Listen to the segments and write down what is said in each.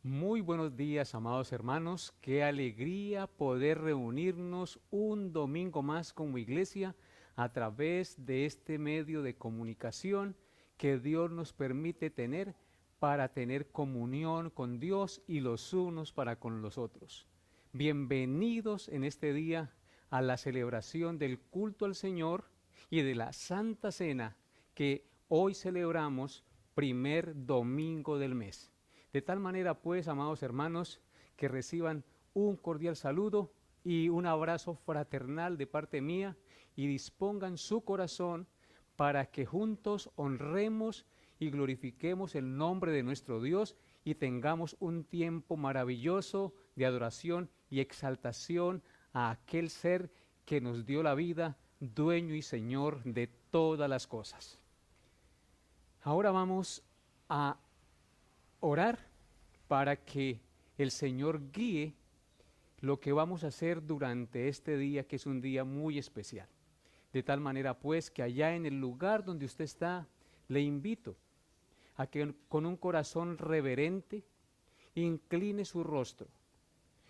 Muy buenos días, amados hermanos. Qué alegría poder reunirnos un domingo más como iglesia a través de este medio de comunicación que Dios nos permite tener para tener comunión con Dios y los unos para con los otros. Bienvenidos en este día a la celebración del culto al Señor y de la Santa Cena que hoy celebramos primer domingo del mes. De tal manera pues, amados hermanos, que reciban un cordial saludo y un abrazo fraternal de parte mía y dispongan su corazón para que juntos honremos y glorifiquemos el nombre de nuestro Dios y tengamos un tiempo maravilloso de adoración y exaltación a aquel ser que nos dio la vida, dueño y Señor de todas las cosas. Ahora vamos a orar para que el Señor guíe lo que vamos a hacer durante este día, que es un día muy especial. De tal manera pues que allá en el lugar donde usted está, le invito a que con un corazón reverente incline su rostro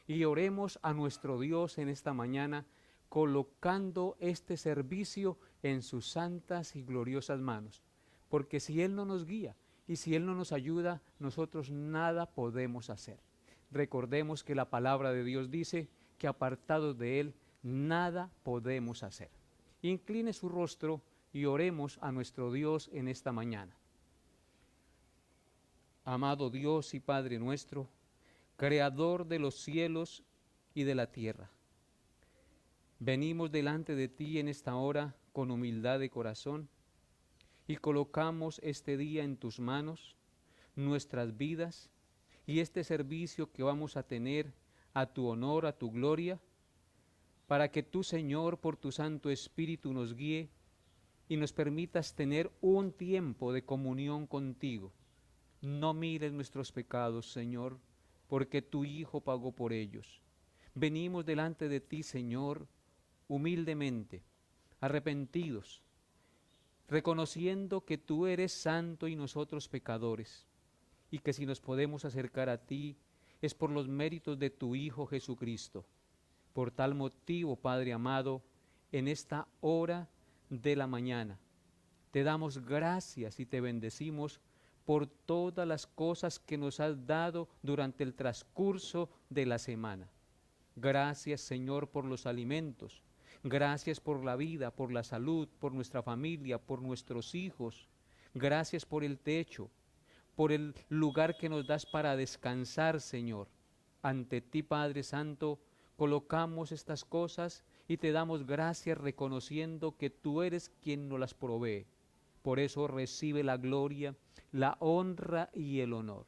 y oremos a nuestro Dios en esta mañana, colocando este servicio en sus santas y gloriosas manos. Porque si Él no nos guía y si Él no nos ayuda, nosotros nada podemos hacer. Recordemos que la palabra de Dios dice que apartados de Él, nada podemos hacer. Incline su rostro y oremos a nuestro Dios en esta mañana. Amado Dios y Padre nuestro, Creador de los cielos y de la tierra, venimos delante de ti en esta hora con humildad de corazón y colocamos este día en tus manos, nuestras vidas y este servicio que vamos a tener a tu honor, a tu gloria, para que tú, Señor, por tu Santo Espíritu nos guíe y nos permitas tener un tiempo de comunión contigo. No mires nuestros pecados, Señor, porque tu Hijo pagó por ellos. Venimos delante de ti, Señor, humildemente, arrepentidos, reconociendo que tú eres santo y nosotros pecadores, y que si nos podemos acercar a ti es por los méritos de tu Hijo Jesucristo. Por tal motivo, Padre amado, en esta hora de la mañana, te damos gracias y te bendecimos por todas las cosas que nos has dado durante el transcurso de la semana. Gracias, Señor, por los alimentos. Gracias por la vida, por la salud, por nuestra familia, por nuestros hijos. Gracias por el techo, por el lugar que nos das para descansar, Señor. Ante ti, Padre Santo, colocamos estas cosas y te damos gracias reconociendo que tú eres quien nos las provee. Por eso recibe la gloria, la honra y el honor.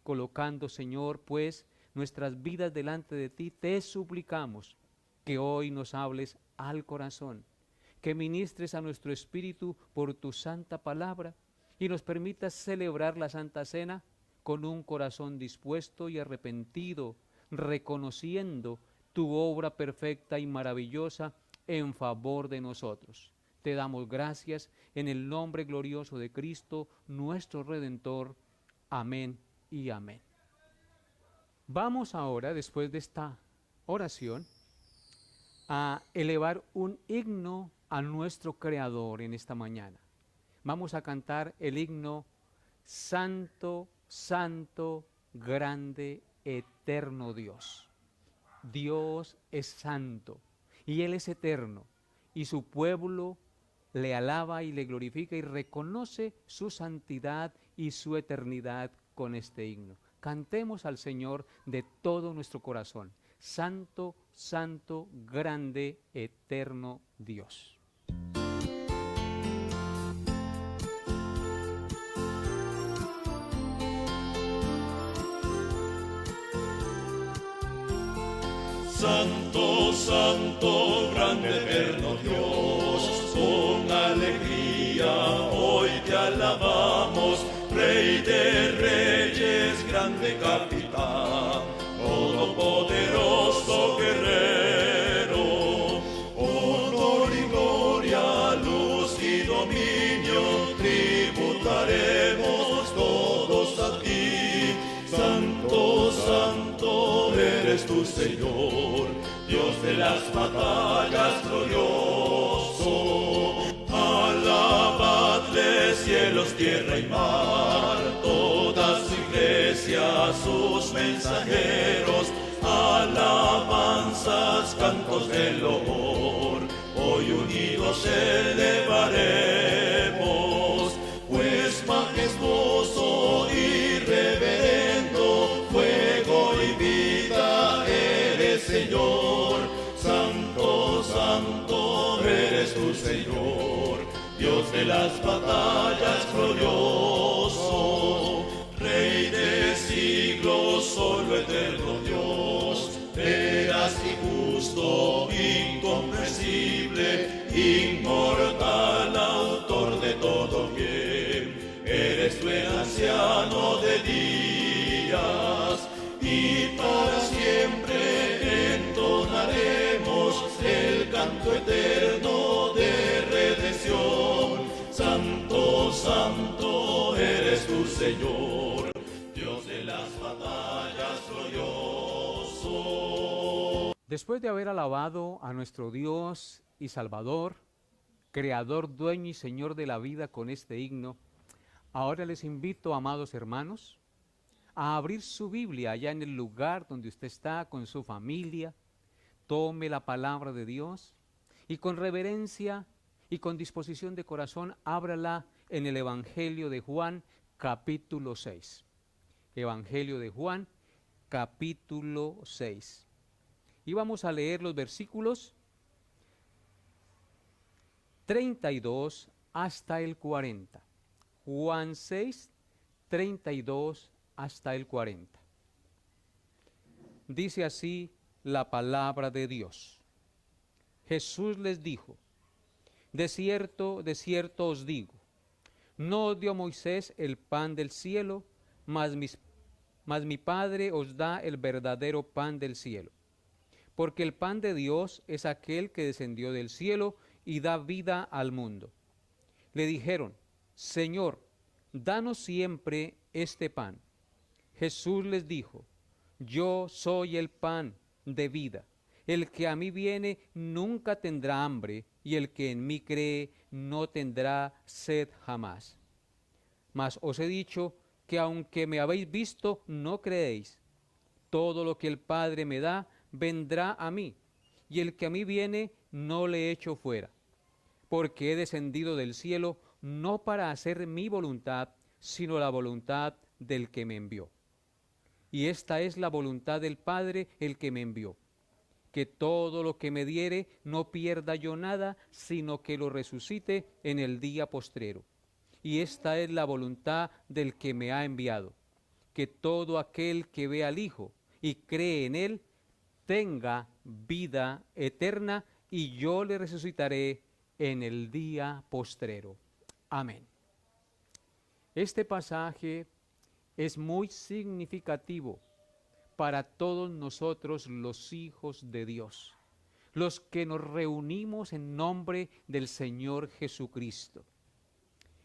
Colocando, Señor, pues, nuestras vidas delante de ti, te suplicamos que hoy nos hables al corazón, que ministres a nuestro espíritu por tu santa palabra y nos permitas celebrar la Santa Cena con un corazón dispuesto y arrepentido, reconociendo tu obra perfecta y maravillosa en favor de nosotros. Te damos gracias en el nombre glorioso de Cristo, nuestro Redentor. Amén y amén. Vamos ahora, después de esta oración, a elevar un himno a nuestro Creador en esta mañana. Vamos a cantar el himno Santo, Santo, grande, eterno Dios. Dios es santo y Él es eterno y su pueblo le alaba y le glorifica y reconoce su santidad y su eternidad con este himno. Cantemos al Señor de todo nuestro corazón. Santo, santo, grande, eterno Dios. Santo, santo, grande, eterno Dios, con alegría hoy te alabamos, Rey de reyes, grande capitán, todopoderoso guerrero, honor y gloria, luz y dominio, tributaremos todos a ti, Santo, Dios de las batallas glorioso. Alabadle cielos, tierra y mar, toda su iglesia, sus mensajeros, alabanzas, cantos de loor, hoy unidos elevaremos, pues majestuoso y reverendo, fuego y vida eres, Señor. Santo, santo eres tu Señor, Dios de las batallas glorioso, Rey de siglos, solo eterno Dios, veraz y justo, incomprensible, inmortal, autor de todo bien. Eres tú el anciano de días, y para siempre entonaremos el canto eterno de redención. Santo, santo eres tu Señor, Dios de las batallas glorioso. Después de haber alabado a nuestro Dios y Salvador, Creador, dueño y Señor de la vida con este himno, ahora les invito, amados hermanos, a abrir su Biblia allá en el lugar donde usted está con su familia. Tome la palabra de Dios y con reverencia y con disposición de corazón ábrala en el Evangelio de Juan, capítulo 6. Evangelio de Juan, capítulo 6. Y vamos a leer los versículos 32 hasta el 40. Juan 6, 32 hasta el 40. Dice así la palabra de Dios. Jesús les dijo: de cierto os digo, no os dio Moisés el pan del cielo, mas mi Padre os da el verdadero pan del cielo. Porque el pan de Dios es aquel que descendió del cielo y da vida al mundo. Le dijeron: Señor, danos siempre este pan. Jesús les dijo: yo soy el pan de vida. El que a mí viene nunca tendrá hambre, y el que en mí cree no tendrá sed jamás. Mas os he dicho que aunque me habéis visto, no creéis. Todo lo que el Padre me da, vendrá a mí, y el que a mí viene, no le echo fuera. Porque he descendido del cielo, no para hacer mi voluntad, sino la voluntad del que me envió. Y esta es la voluntad del Padre, el que me envió, que todo lo que me diere no pierda yo nada, sino que lo resucite en el día postrero. Y esta es la voluntad del que me ha enviado, que todo aquel que ve al Hijo y cree en Él, tenga vida eterna, y yo le resucitaré en el día postrero. Amén. Este pasaje es muy significativo para todos nosotros los hijos de Dios, los que nos reunimos en nombre del Señor Jesucristo.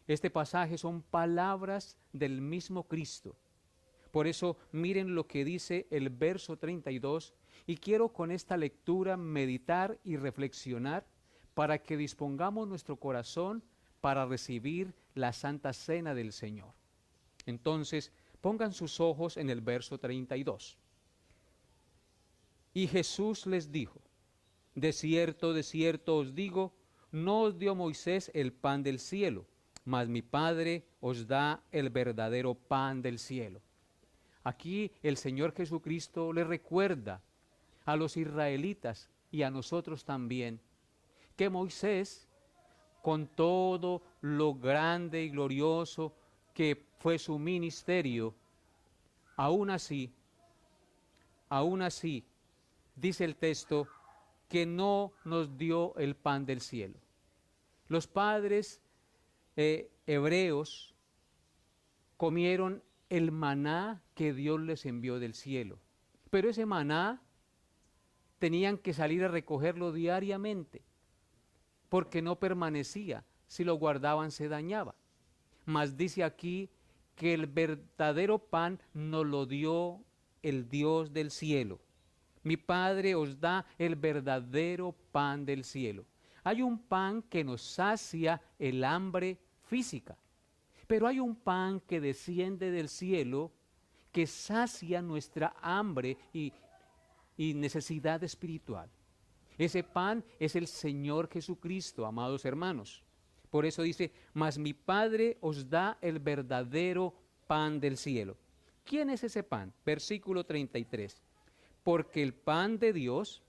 Este pasaje son palabras del mismo Cristo. Por eso miren lo que dice el verso 32, y quiero con esta lectura meditar y reflexionar para que dispongamos nuestro corazón para recibir la Santa Cena del Señor. Entonces, pongan sus ojos en el verso 32. Y Jesús les dijo: de cierto os digo, no os dio Moisés el pan del cielo, mas mi Padre os da el verdadero pan del cielo. Aquí el Señor Jesucristo le recuerda a los israelitas y a nosotros también que Moisés, con todo lo grande y glorioso que fue su ministerio, aún así, dice el texto, que no nos dio el pan del cielo. Los padres hebreos comieron el maná que Dios les envió del cielo, pero ese maná tenían que salir a recogerlo diariamente, porque no permanecía, si lo guardaban se dañaba. Mas dice aquí que el verdadero pan nos lo dio el Dios del cielo, Mi Padre os da el verdadero pan del cielo. Hay un pan que nos sacia el hambre física, pero hay un pan que desciende del cielo que sacia nuestra hambre y necesidad espiritual. Ese pan es el Señor Jesucristo, amados hermanos. Por eso dice, mas mi Padre os da el verdadero pan del cielo. ¿Quién es ese pan? Versículo 33. Porque el pan de Dios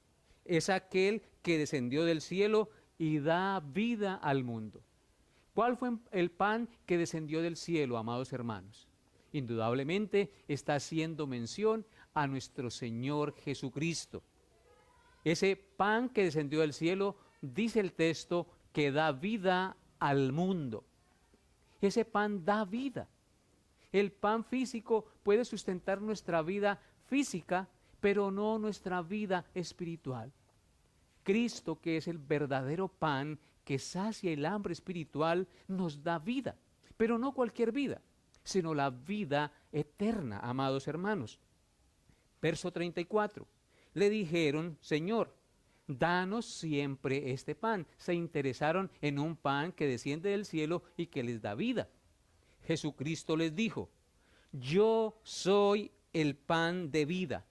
es aquel que descendió del cielo y da vida al mundo. ¿Cuál fue el pan que descendió del cielo, amados hermanos? Indudablemente está haciendo mención a nuestro Señor Jesucristo. Ese pan que descendió del cielo, dice el texto, que da vida al mundo. Ese pan da vida. El pan físico puede sustentar nuestra vida física, pero no nuestra vida espiritual. Cristo, que es el verdadero pan que sacia el hambre espiritual, nos da vida, pero no cualquier vida, sino la vida eterna, amados hermanos. Verso 34. Le dijeron, Señor, danos siempre este pan. Se interesaron en un pan que desciende del cielo y que les da vida. Jesucristo les dijo, yo soy el pan de vida.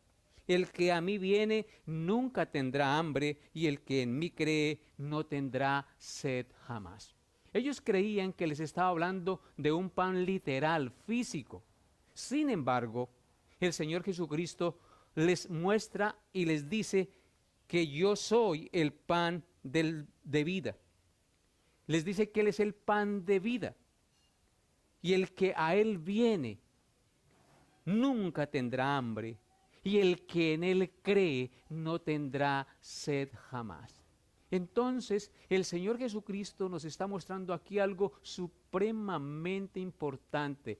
El que a mí viene nunca tendrá hambre, y el que en mí cree no tendrá sed jamás. Ellos creían que les estaba hablando de un pan literal, físico. Sin embargo, el Señor Jesucristo les muestra y les dice que yo soy el pan de vida. Les dice que Él es el pan de vida. Y el que a Él viene nunca tendrá hambre, y el que en Él cree no tendrá sed jamás. Entonces, el Señor Jesucristo nos está mostrando aquí algo supremamente importante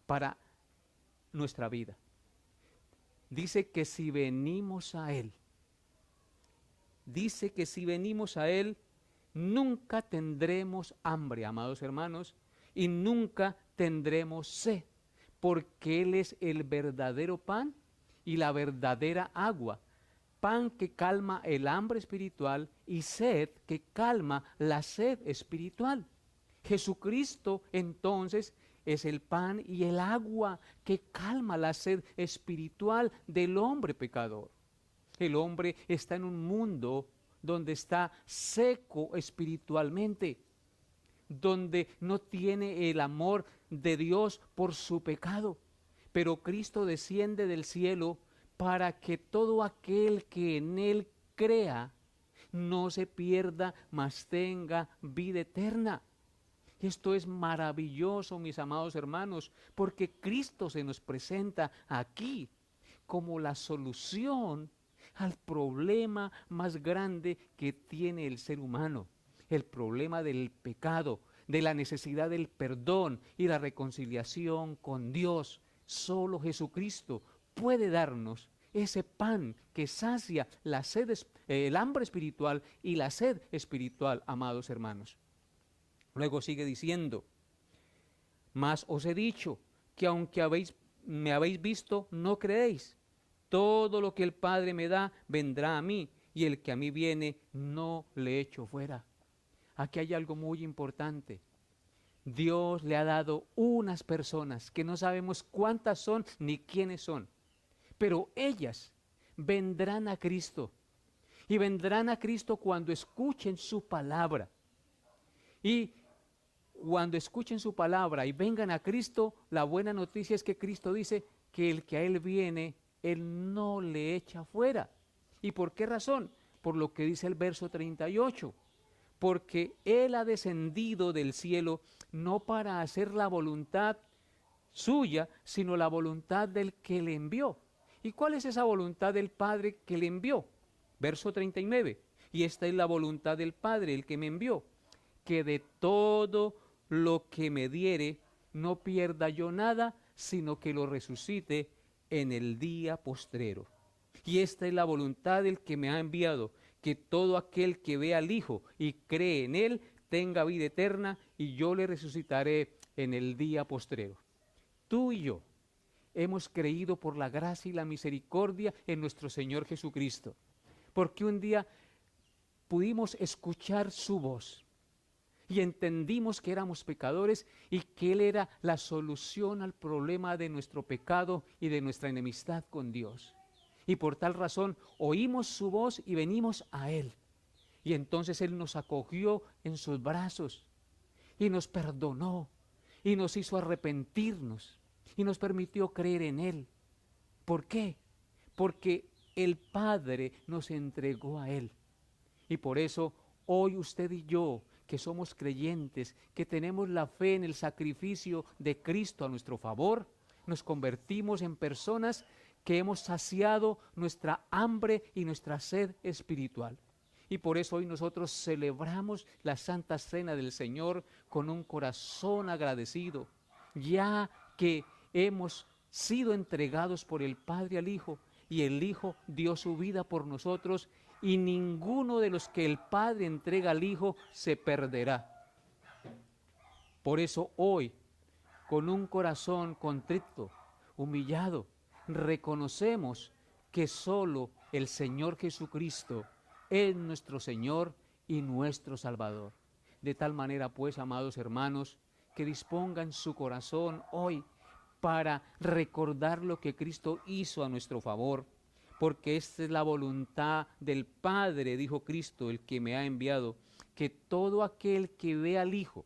para nuestra vida. Dice que si venimos a Él, nunca tendremos hambre, amados hermanos, y nunca tendremos sed, porque Él es el verdadero pan y la verdadera agua, pan que calma el hambre espiritual y sed que calma la sed espiritual. Jesucristo entonces es el pan y el agua que calma la sed espiritual del hombre pecador. El hombre está en un mundo donde está seco espiritualmente, donde no tiene el amor de Dios por su pecado. Pero Cristo desciende del cielo para que todo aquel que en Él crea no se pierda, mas tenga vida eterna. Esto es maravilloso, mis amados hermanos, porque Cristo se nos presenta aquí como la solución al problema más grande que tiene el ser humano, el problema del pecado, de la necesidad del perdón y la reconciliación con Dios. Solo Jesucristo puede darnos ese pan que sacia la sed, el hambre espiritual y la sed espiritual, amados hermanos. Luego sigue diciendo, mas os he dicho que aunque me habéis visto, no creéis. Todo lo que el Padre me da vendrá a mí, y el que a mí viene no le echo fuera. Aquí hay algo muy importante. Dios le ha dado unas personas que no sabemos cuántas son ni quiénes son, pero ellas vendrán a Cristo, y vendrán a Cristo cuando escuchen su palabra. Y cuando escuchen su palabra y vengan a Cristo, la buena noticia es que Cristo dice que el que a Él viene, Él no le echa fuera. ¿Y por qué razón? Por lo que dice el verso 38. Porque Él ha descendido del cielo no para hacer la voluntad suya, sino la voluntad del que le envió. ¿Y cuál es esa voluntad del Padre que le envió? Verso 39. Y esta es la voluntad del Padre, el que me envió, que de todo lo que me diere no pierda yo nada, sino que lo resucite en el día postrero. Y esta es la voluntad del que me ha enviado, que todo aquel que ve al Hijo y cree en Él tenga vida eterna, y yo le resucitaré en el día postrero. Tú y yo hemos creído por la gracia y la misericordia en nuestro Señor Jesucristo. Porque un día pudimos escuchar su voz y entendimos que éramos pecadores y que Él era la solución al problema de nuestro pecado y de nuestra enemistad con Dios. Y por tal razón oímos su voz y venimos a Él. Y entonces Él nos acogió en sus brazos y nos perdonó y nos hizo arrepentirnos y nos permitió creer en Él. ¿Por qué? Porque el Padre nos entregó a Él. Y por eso hoy usted y yo, que somos creyentes, que tenemos la fe en el sacrificio de Cristo a nuestro favor, nos convertimos en personas que hemos saciado nuestra hambre y nuestra sed espiritual. Y por eso hoy nosotros celebramos la Santa Cena del Señor con un corazón agradecido, ya que hemos sido entregados por el Padre al Hijo, y el Hijo dio su vida por nosotros, y ninguno de los que el Padre entrega al Hijo se perderá. Por eso hoy, con un corazón contrito, humillado, reconocemos que solo el Señor Jesucristo es nuestro Señor y nuestro Salvador. De tal manera, pues, amados hermanos, que dispongan su corazón hoy para recordar lo que Cristo hizo a nuestro favor, porque esta es la voluntad del Padre, dijo Cristo, el que me ha enviado, que todo aquel que ve al Hijo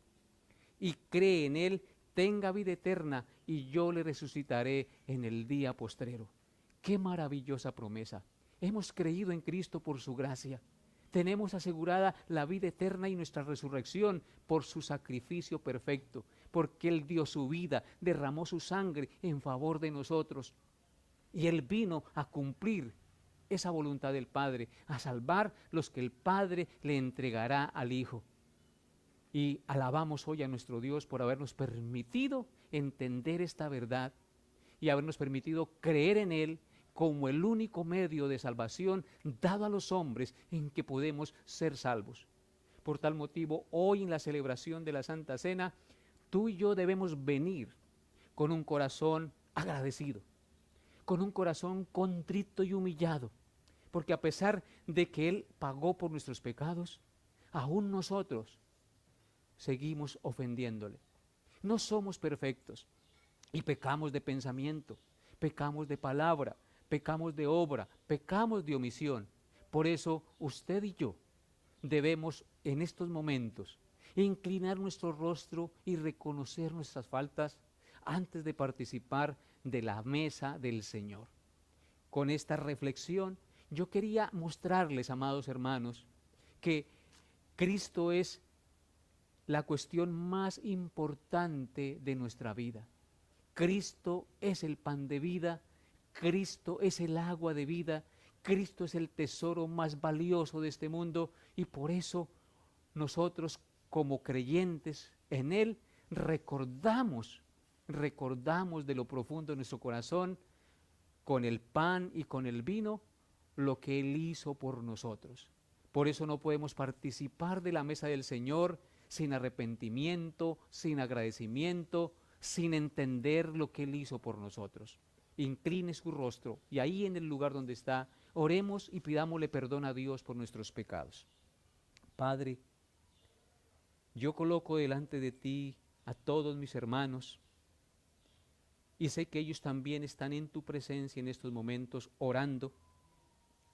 y cree en Él tenga vida eterna, y yo le resucitaré en el día postrero. ¡Qué maravillosa promesa! Hemos creído en Cristo por su gracia. Tenemos asegurada la vida eterna y nuestra resurrección por su sacrificio perfecto, porque Él dio su vida, derramó su sangre en favor de nosotros. Y Él vino a cumplir esa voluntad del Padre, a salvar los que el Padre le entregará al Hijo. Y alabamos hoy a nuestro Dios por habernos permitido entender esta verdad y habernos permitido creer en Él como el único medio de salvación dado a los hombres en que podemos ser salvos. Por tal motivo, hoy en la celebración de la Santa Cena, tú y yo debemos venir con un corazón agradecido, con un corazón contrito y humillado, porque a pesar de que Él pagó por nuestros pecados, aún nosotros seguimos ofendiéndole. No somos perfectos y pecamos de pensamiento, pecamos de palabra, pecamos de obra, pecamos de omisión. Por eso usted y yo debemos en estos momentos inclinar nuestro rostro y reconocer nuestras faltas antes de participar de la mesa del Señor. Con esta reflexión yo quería mostrarles, amados hermanos, que Cristo es la cuestión más importante de nuestra vida. Cristo es el pan de vida, Cristo es el agua de vida, Cristo es el tesoro más valioso de este mundo, y por eso nosotros como creyentes en Él recordamos de lo profundo de nuestro corazón, con el pan y con el vino, lo que Él hizo por nosotros. Por eso no podemos participar de la mesa del Señor sin arrepentimiento, sin agradecimiento, sin entender lo que Él hizo por nosotros. Incline su rostro y ahí en el lugar donde está, oremos y pidámosle perdón a Dios por nuestros pecados. Padre, yo coloco delante de ti a todos mis hermanos y sé que ellos también están en tu presencia en estos momentos, orando,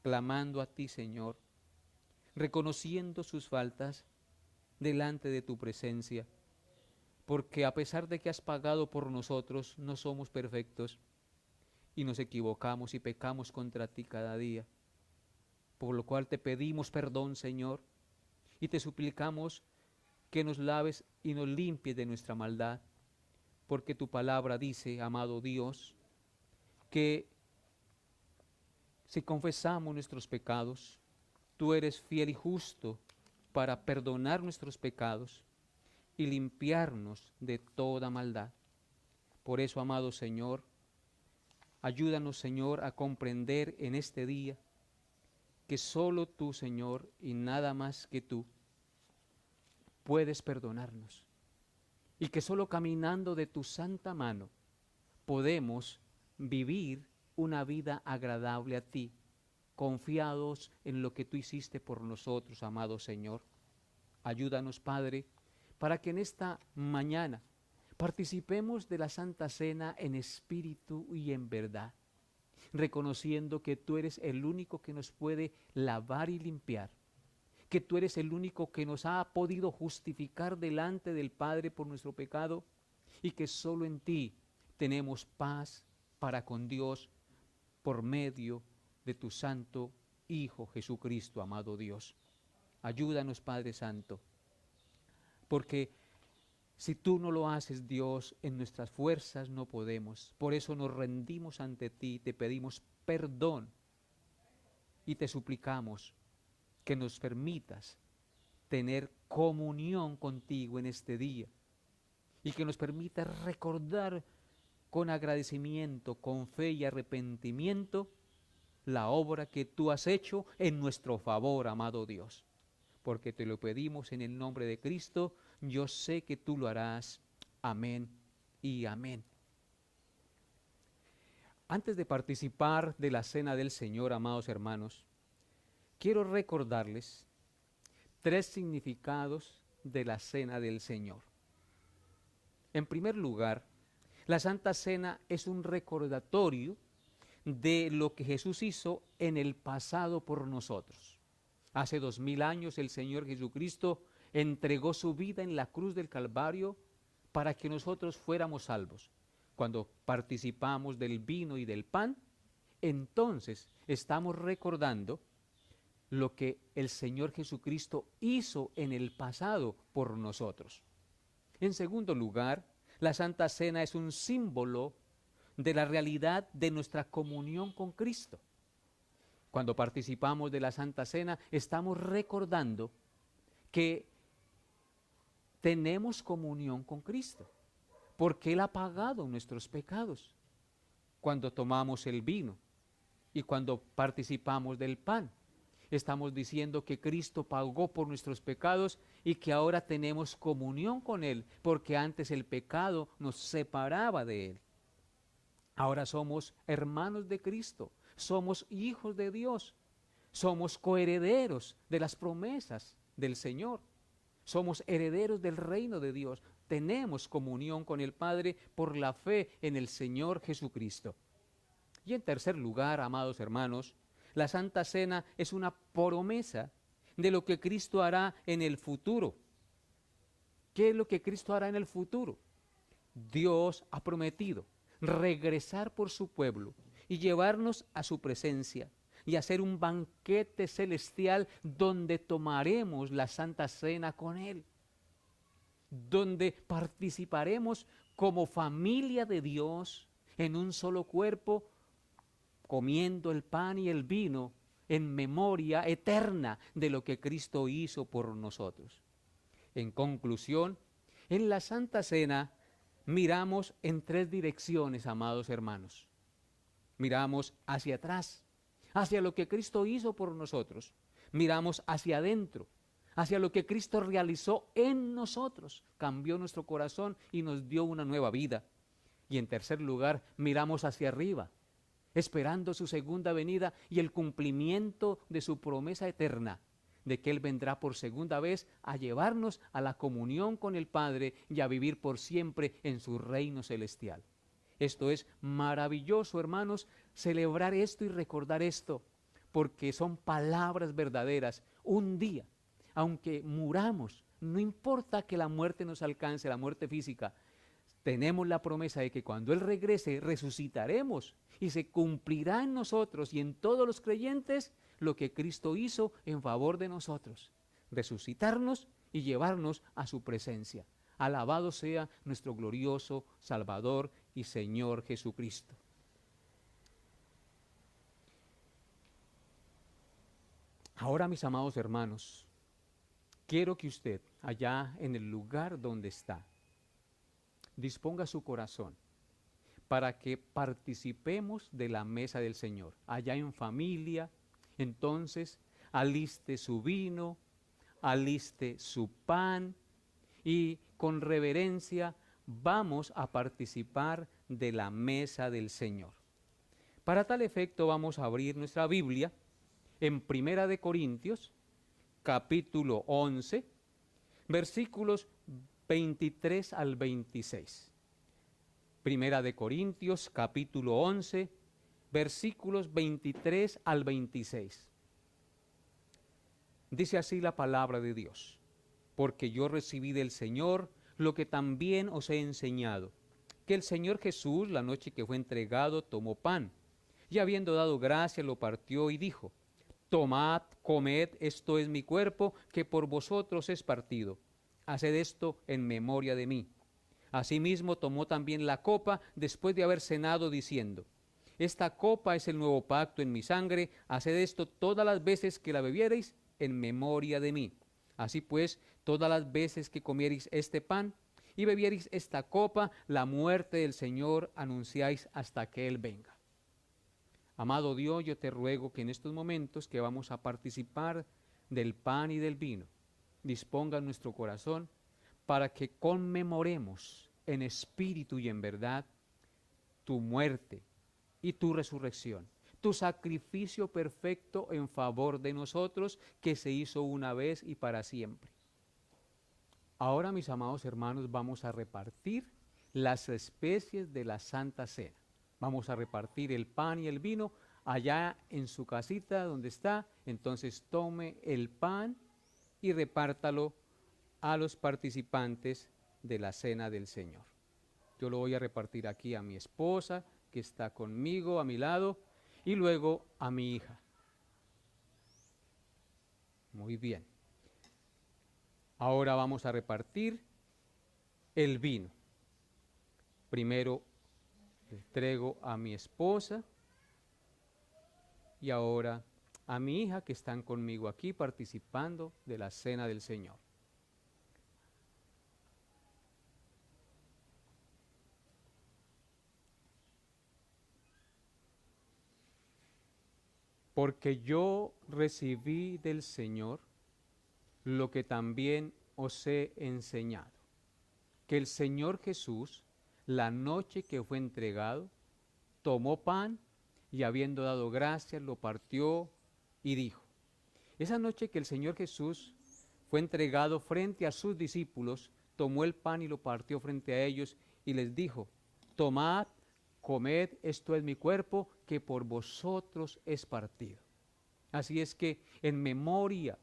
clamando a ti, Señor, reconociendo sus faltas delante de tu presencia, porque a pesar de que has pagado por nosotros, no somos perfectos y nos equivocamos y pecamos contra ti cada día, por lo cual te pedimos perdón, Señor, y te suplicamos que nos laves y nos limpies de nuestra maldad, porque tu palabra dice, amado Dios, que si confesamos nuestros pecados, tú eres fiel y justo para perdonar nuestros pecados y limpiarnos de toda maldad. Por eso, amado Señor, ayúdanos, Señor, a comprender en este día que solo tú, Señor, y nada más que tú, puedes perdonarnos, y que solo caminando de tu santa mano podemos vivir una vida agradable a ti, confiados en lo que tú hiciste por nosotros, amado Señor. Ayúdanos, Padre, para que en esta mañana participemos de la Santa Cena en espíritu y en verdad, reconociendo que tú eres el único que nos puede lavar y limpiar, que tú eres el único que nos ha podido justificar delante del Padre por nuestro pecado, y que solo en ti tenemos paz para con Dios por medio de tu Santo Hijo Jesucristo, amado Dios. Ayúdanos, Padre Santo, porque si tú no lo haces, Dios, en nuestras fuerzas no podemos. Por eso nos rendimos ante ti, te pedimos perdón y te suplicamos que nos permitas tener comunión contigo en este día y que nos permita recordar con agradecimiento, con fe y arrepentimiento la obra que tú has hecho en nuestro favor, amado Dios. Porque te lo pedimos en el nombre de Cristo, yo sé que tú lo harás. Amén y amén. Antes de participar de la cena del Señor, amados hermanos, quiero recordarles 3 significados de la cena del Señor. En primer lugar, la Santa Cena es un recordatorio de lo que Jesús hizo en el pasado por nosotros. Hace 2000 años el Señor Jesucristo entregó su vida en la cruz del Calvario para que nosotros fuéramos salvos. Cuando participamos del vino y del pan, entonces estamos recordando lo que el Señor Jesucristo hizo en el pasado por nosotros. En segundo lugar, la Santa Cena es un símbolo de la realidad de nuestra comunión con Cristo. Cuando participamos de la Santa Cena, estamos recordando que tenemos comunión con Cristo, porque Él ha pagado nuestros pecados. Cuando tomamos el vino y cuando participamos del pan, estamos diciendo que Cristo pagó por nuestros pecados y que ahora tenemos comunión con Él, porque antes el pecado nos separaba de Él. Ahora somos hermanos de Cristo, somos hijos de Dios, somos coherederos de las promesas del Señor, somos herederos del reino de Dios, tenemos comunión con el Padre por la fe en el Señor Jesucristo. Y en tercer lugar, amados hermanos, la Santa Cena es una promesa de lo que Cristo hará en el futuro. ¿Qué es lo que Cristo hará en el futuro? Dios ha prometido regresar por su pueblo y llevarnos a su presencia y hacer un banquete celestial donde tomaremos la Santa Cena con Él, donde participaremos como familia de Dios en un solo cuerpo, comiendo el pan y el vino en memoria eterna de lo que Cristo hizo por nosotros. En conclusión, en la Santa Cena miramos en 3 direcciones, amados hermanos. Miramos hacia atrás, hacia lo que Cristo hizo por nosotros. Miramos hacia adentro, hacia lo que Cristo realizó en nosotros. Cambió nuestro corazón y nos dio una nueva vida. Y en tercer lugar, miramos hacia arriba, esperando su segunda venida y el cumplimiento de su promesa eterna, de que Él vendrá por segunda vez a llevarnos a la comunión con el Padre y a vivir por siempre en su reino celestial. Esto es maravilloso, hermanos, celebrar esto y recordar esto, porque son palabras verdaderas. Un día, aunque muramos, no importa que la muerte nos alcance, la muerte física, tenemos la promesa de que cuando Él regrese resucitaremos y se cumplirá en nosotros y en todos los creyentes lo que Cristo hizo en favor de nosotros, resucitarnos y llevarnos a su presencia. Alabado sea nuestro glorioso Salvador y Señor Jesucristo. Ahora, mis amados hermanos, quiero que usted, allá en el lugar donde está, disponga su corazón para que participemos de la mesa del Señor, allá en familia. Entonces, aliste su vino, aliste su pan y con reverencia vamos a participar de la mesa del Señor. Para tal efecto vamos a abrir nuestra Biblia en Primera de Corintios, capítulo 11, versículos 23 al 26. Primera de Corintios, capítulo 11, versículos 23 al 26. Dice así la palabra de Dios: porque yo recibí del Señor lo que también os he enseñado, que el Señor Jesús, la noche que fue entregado, tomó pan, y habiendo dado gracias, lo partió y dijo: tomad, comed, esto es mi cuerpo, que por vosotros es partido. Haced esto en memoria de mí. Asimismo tomó también la copa después de haber cenado, diciendo: esta copa es el nuevo pacto en mi sangre, haced esto todas las veces que la bebiereis en memoria de mí. Así pues, todas las veces que comiereis este pan y bebiereis esta copa, la muerte del Señor anunciáis hasta que Él venga. Amado Dios, yo te ruego que en estos momentos que vamos a participar del pan y del vino, disponga nuestro corazón para que conmemoremos en espíritu y en verdad tu muerte y tu resurrección, tu sacrificio perfecto en favor de nosotros, que se hizo una vez y para siempre. Ahora, mis amados hermanos, vamos a repartir las especies de la Santa Cena. Vamos a repartir el pan y el vino allá en su casita donde está. Entonces tome el pan y repártalo a los participantes de la cena del Señor. Yo lo voy a repartir aquí a mi esposa, que está conmigo a mi lado, y luego a mi hija. Muy bien. Ahora vamos a repartir el vino. Primero entrego a mi esposa y ahora a mi hija, que están conmigo aquí participando de la cena del Señor. Porque yo recibí del Señor lo que también os he enseñado, que el Señor Jesús, la noche que fue entregado, tomó pan y habiendo dado gracias, lo partió y dijo. Esa noche que el Señor Jesús fue entregado frente a sus discípulos, tomó el pan y lo partió frente a ellos y les dijo: tomad, comed, esto es mi cuerpo, que por vosotros es partido. Así es que en memoria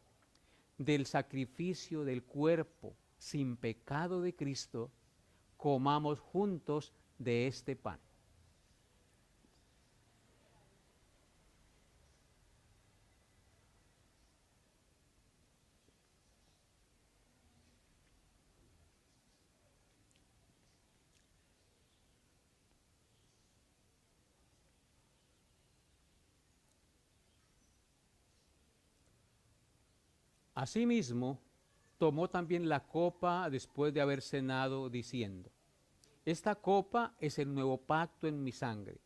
del sacrificio del cuerpo sin pecado de Cristo, comamos juntos de este pan. Asimismo, tomó también la copa después de haber cenado, diciendo: esta copa es el nuevo pacto en mi sangre.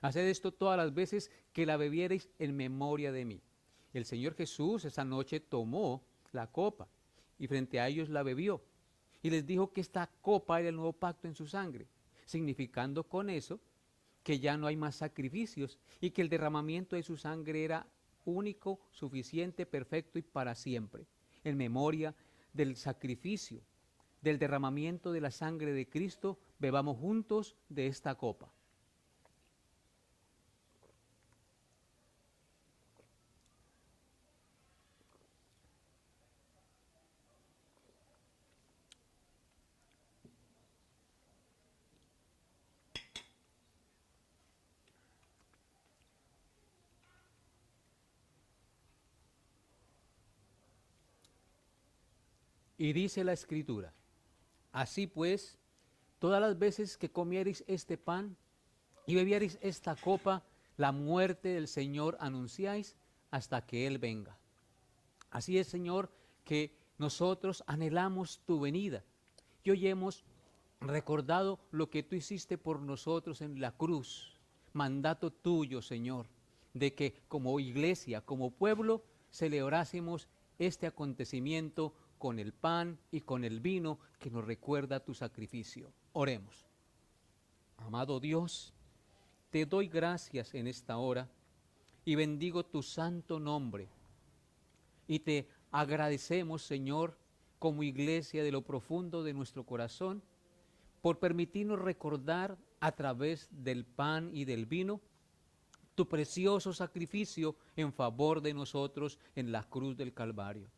Haced esto todas las veces que la bebiereis en memoria de mí. El Señor Jesús esa noche tomó la copa y frente a ellos la bebió. Y les dijo que esta copa era el nuevo pacto en su sangre, significando con eso que ya no hay más sacrificios y que el derramamiento de su sangre era único, suficiente, perfecto y para siempre, en memoria del sacrificio, del derramamiento de la sangre de Cristo. Bebamos juntos de esta copa. Y dice la Escritura: así pues, todas las veces que comiereis este pan y bebiereis esta copa, la muerte del Señor anunciáis hasta que Él venga. Así es, Señor, que nosotros anhelamos tu venida. Y hoy hemos recordado lo que tú hiciste por nosotros en la cruz. Mandato tuyo, Señor, de que como iglesia, como pueblo, celebrásemos este acontecimiento con el pan y con el vino que nos recuerda tu sacrificio. Oremos. Amado Dios, te doy gracias en esta hora y bendigo tu santo nombre. Y te agradecemos, Señor, como iglesia de lo profundo de nuestro corazón, por permitirnos recordar a través del pan y del vino tu precioso sacrificio en favor de nosotros en la cruz del Calvario.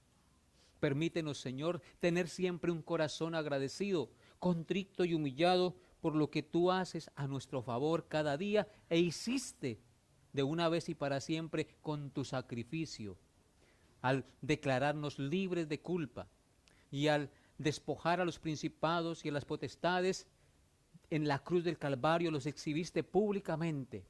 Permítenos, Señor, tener siempre un corazón agradecido, contrito y humillado por lo que tú haces a nuestro favor cada día e hiciste de una vez y para siempre con tu sacrificio, al declararnos libres de culpa y al despojar a los principados y a las potestades. En la cruz del Calvario los exhibiste públicamente.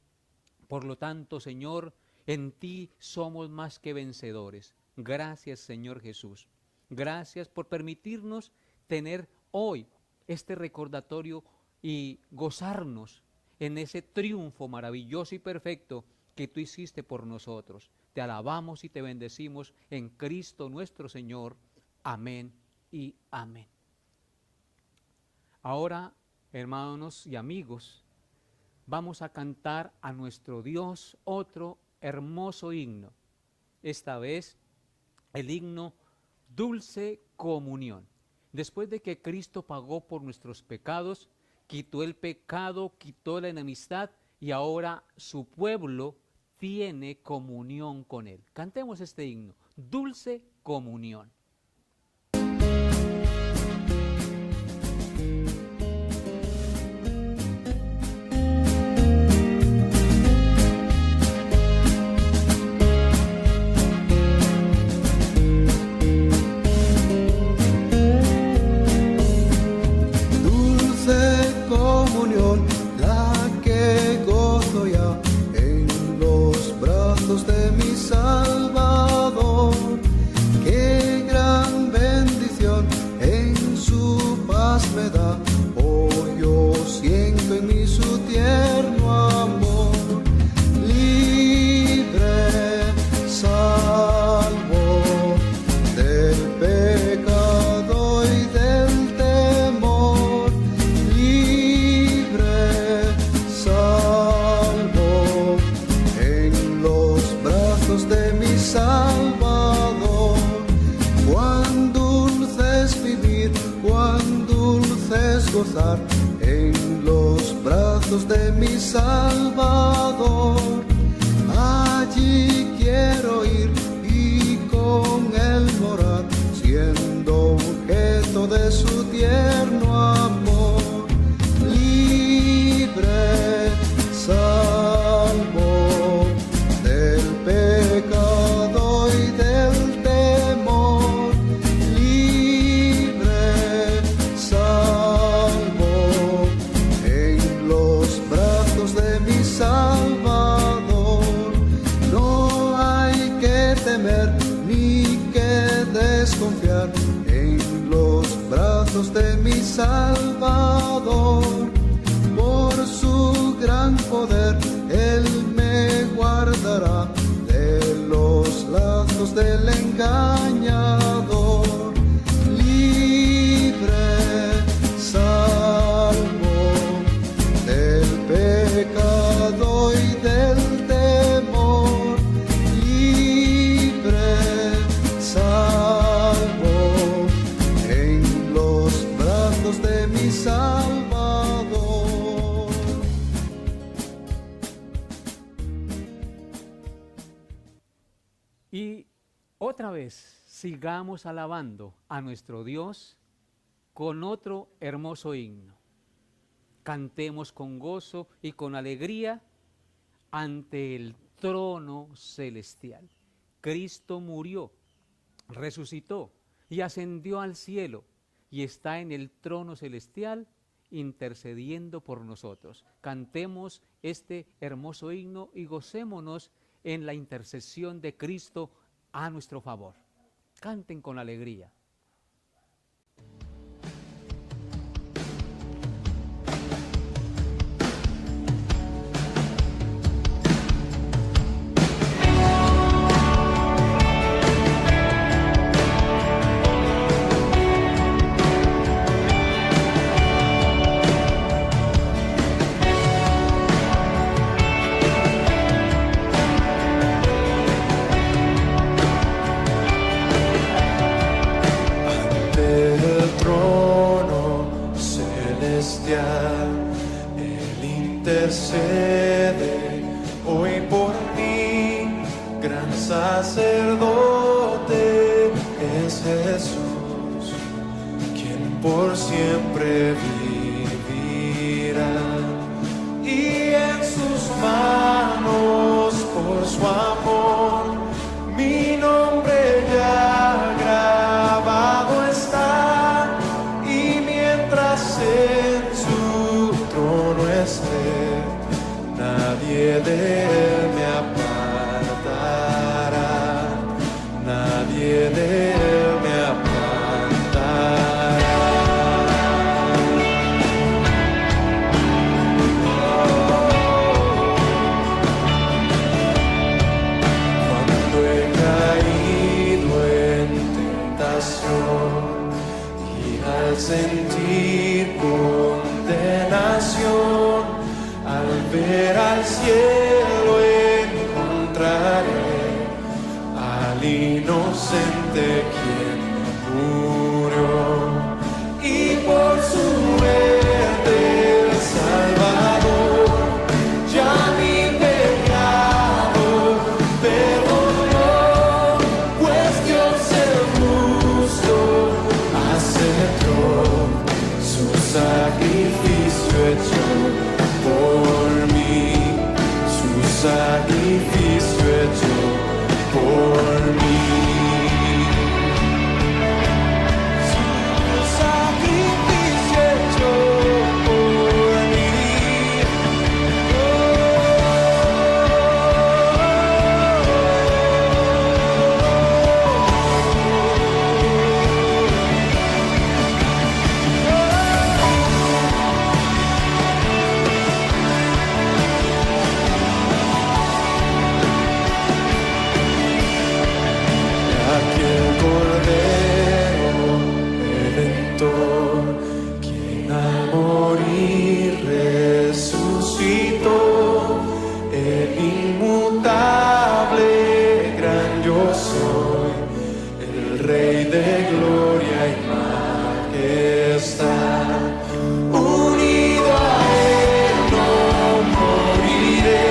Por lo tanto, Señor, en ti somos más que vencedores. Gracias, Señor Jesús. Gracias por permitirnos tener hoy este recordatorio y gozarnos en ese triunfo maravilloso y perfecto que tú hiciste por nosotros. Te alabamos y te bendecimos en Cristo nuestro Señor. Amén y amén. Ahora, hermanos y amigos, vamos a cantar a nuestro Dios otro hermoso himno. Esta vez el himno Dulce Comunión. Después de que Cristo pagó por nuestros pecados, quitó el pecado, quitó la enemistad y ahora su pueblo tiene comunión con Él. Cantemos este himno, Dulce Comunión. De mi Salvador, qué gran bendición en su paz me da. Hoy yo siento en mí su tierno amor, libre, salvo del pecado y del temor, libre, salvo en los brazos de mi Salvador. Cuán dulce es vivir, cuán dulce es gozar en los brazos de mi Salvador. Allí quiero ir y con él morar, siendo objeto de su tierno amor, libre, salvo del pecado y del temor, libre, salvo en los brazos de mi Salvador. No hay que temer ni que desconfiar en los brazos de mi Salvador. Por su gran poder Él me guardará de los lazos del engañador, libre, salvo del pecado y del temor, libre, salvo en los brazos de mi Salvador. Y otra vez sigamos alabando a nuestro Dios con otro hermoso himno. Cantemos con gozo y con alegría ante el trono celestial. Cristo murió, resucitó y ascendió al cielo y está en el trono celestial intercediendo por nosotros. Cantemos este hermoso himno y gocémonos en la intercesión de Cristo a nuestro favor. Canten con alegría. intercede hoy por mí, gran sacerdote es Jesús, quien por siempre vivirá. Y en sus manos, por su amor, mi nombre ya grabado está. Y mientras en su trono esté, nadie de él me apartará, nadie de él me apartará. Cuando he caído en tentación y al sentir condenación, al ver al cielo encontraré al inocente quien murió, y por su muerte el Salvador ya mi pecado perdonó, pues Dios el justo aceptó su sacrificio hecho por mí, su sacrificio hecho por mí. Su sacrificio hecho por mí. Aquel Cordero Redentor, quien al morir resucitó, el inmutable gran yo soy, el Rey de gloria y majestad. Unido a él no moriré,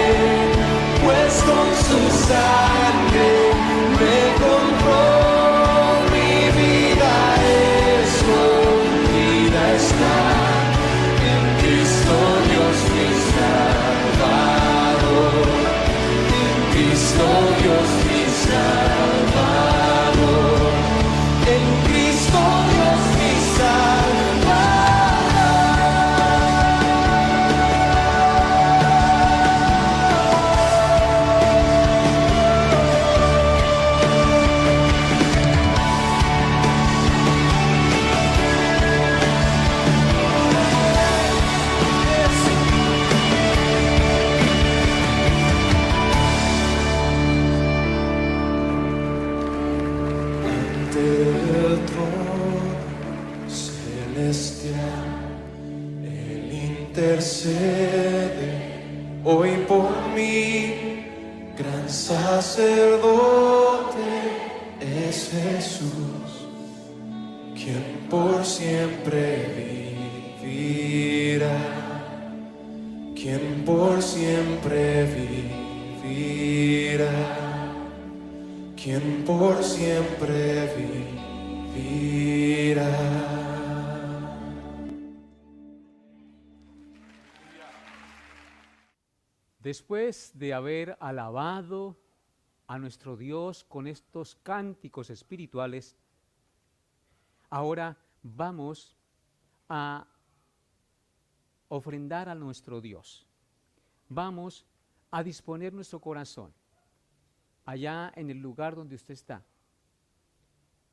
pues con su sangre me compró. Mi vida escondida está en Cristo Dios mi Salvador, en Cristo Dios mi Salvador, en Cristo Dios mi ante el trono celestial, Él intercede hoy por mí, gran sacerdote es Jesús, quien por siempre vivirá, quien por siempre vivirá, quien por siempre vivirá. Después de haber alabado a nuestro Dios con estos cánticos espirituales, ahora vamos a ofrendar a nuestro Dios. Vamos a disponer nuestro corazón allá en el lugar donde usted está.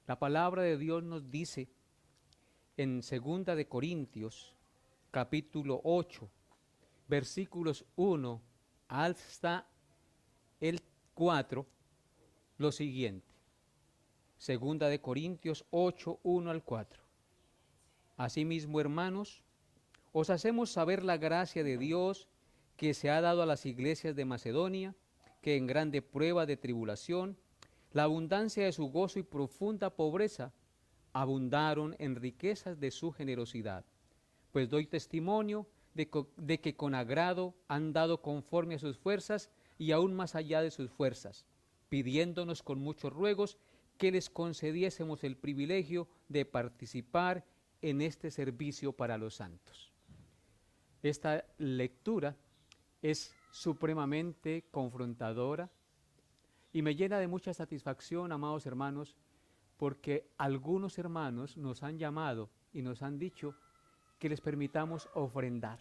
La palabra de Dios nos dice en 2 de Corintios, capítulo 8, versículos 1 hasta el 4, lo siguiente. 2 de Corintios 8, 1 al 4. Asimismo, hermanos, os hacemos saber la gracia de Dios que se ha dado a las iglesias de Macedonia, que en grande prueba de tribulación, la abundancia de su gozo y profunda pobreza abundaron en riquezas de su generosidad. Pues doy testimonio de que con agrado han dado conforme a sus fuerzas y aún más allá de sus fuerzas, pidiéndonos con muchos ruegos que les concediésemos el privilegio de participar en este servicio para los santos. Esta lectura es supremamente confrontadora y me llena de mucha satisfacción, amados hermanos, porque algunos hermanos nos han llamado y nos han dicho que les permitamos ofrendar.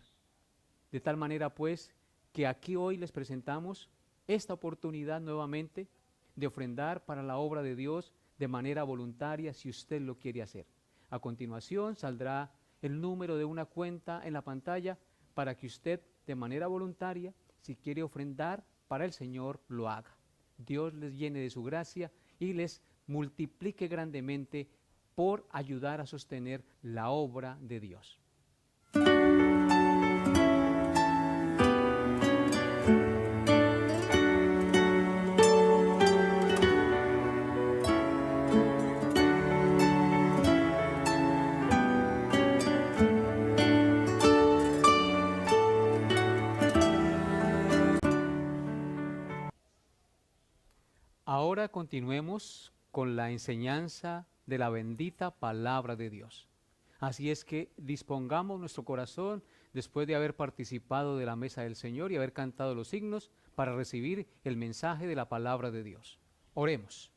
De tal manera pues que aquí hoy les presentamos esta oportunidad nuevamente de ofrendar para la obra de Dios de manera voluntaria si usted lo quiere hacer. A continuación saldrá el número de una cuenta en la pantalla para que usted de manera voluntaria, si quiere ofrendar para el Señor, lo haga. Dios les llene de su gracia y les multiplique grandemente por ayudar a sostener la obra de Dios. Ahora continuemos con la enseñanza de la bendita palabra de Dios. Así es que dispongamos nuestro corazón después de haber participado de la mesa del Señor y haber cantado los himnos para recibir el mensaje de la palabra de Dios. Oremos.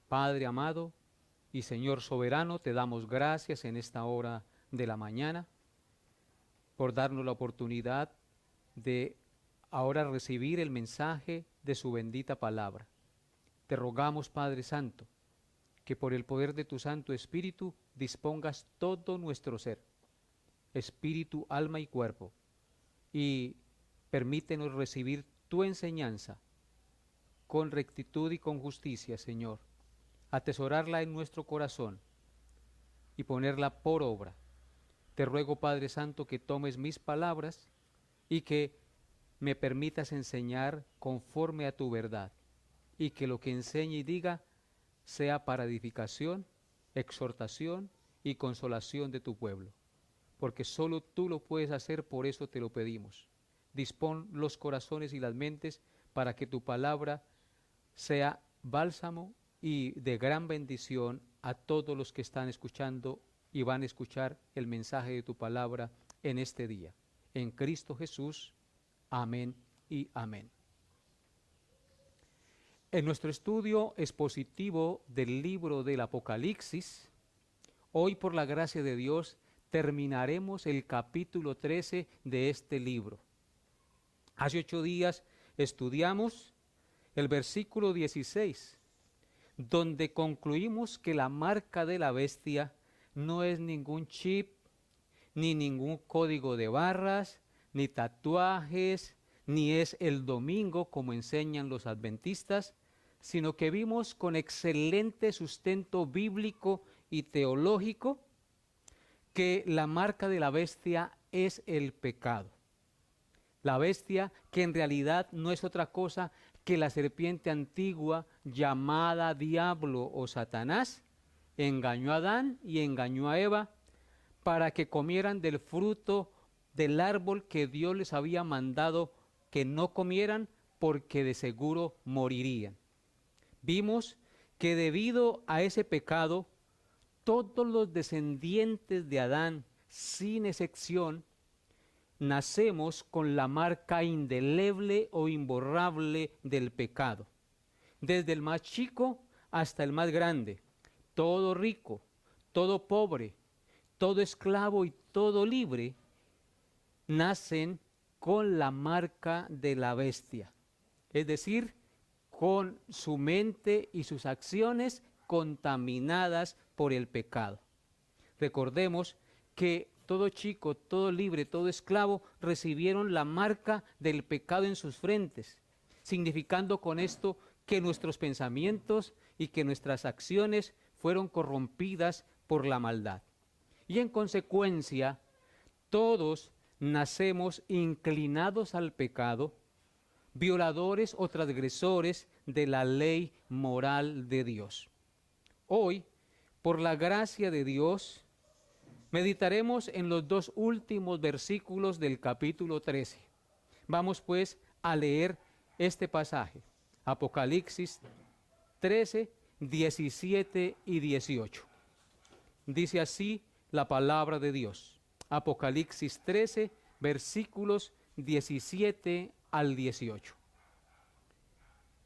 Padre amado y Señor soberano, te damos gracias en esta hora de la mañana por darnos la oportunidad de ahora recibir el mensaje de su bendita palabra. Te rogamos, Padre Santo, que por el poder de tu Santo Espíritu dispongas todo nuestro ser, espíritu, alma y cuerpo, y permítenos recibir tu enseñanza con rectitud y con justicia, Señor, atesorarla en nuestro corazón y ponerla por obra. Te ruego, Padre Santo, que tomes mis palabras y que me permitas enseñar conforme a tu verdad, y que lo que enseñe y diga sea para edificación, exhortación y consolación de tu pueblo, porque solo tú lo puedes hacer, por eso te lo pedimos. Dispón los corazones y las mentes para que tu palabra sea bálsamo y de gran bendición a todos los que están escuchando y van a escuchar el mensaje de tu palabra en este día. En Cristo Jesús. Amén y amén. En nuestro estudio expositivo del libro del Apocalipsis, hoy por la gracia de Dios terminaremos el capítulo 13 de este libro. Hace 8 días estudiamos el versículo 16, donde concluimos que la marca de la bestia no es ningún chip, ni ningún código de barras, ni tatuajes, ni es el domingo como enseñan los adventistas, sino que vimos con excelente sustento bíblico y teológico que la marca de la bestia es el pecado. La bestia, que en realidad no es otra cosa que la serpiente antigua llamada Diablo o Satanás, engañó a Adán y engañó a Eva para que comieran del fruto del árbol que Dios les había mandado que no comieran, porque de seguro morirían. Vimos que debido a ese pecado, todos los descendientes de Adán, sin excepción, nacemos con la marca indeleble o imborrable del pecado. Desde el más chico hasta el más grande, todo rico, todo pobre, todo esclavo y todo libre, nacen con la marca de la bestia, es decir, con su mente y sus acciones contaminadas por el pecado. Recordemos que todo chico, todo libre, todo esclavo recibieron la marca del pecado en sus frentes, significando con esto que nuestros pensamientos y que nuestras acciones fueron corrompidas por la maldad. Y en consecuencia, todos nacemos inclinados al pecado, violadores o transgresores de la ley moral de Dios. Hoy, por la gracia de Dios, Meditaremos en los dos últimos versículos del capítulo 13. Vamos pues a leer este pasaje, Apocalipsis 13, 17 y 18. Dice así la palabra de Dios. Apocalipsis 13, versículos 17 al 18.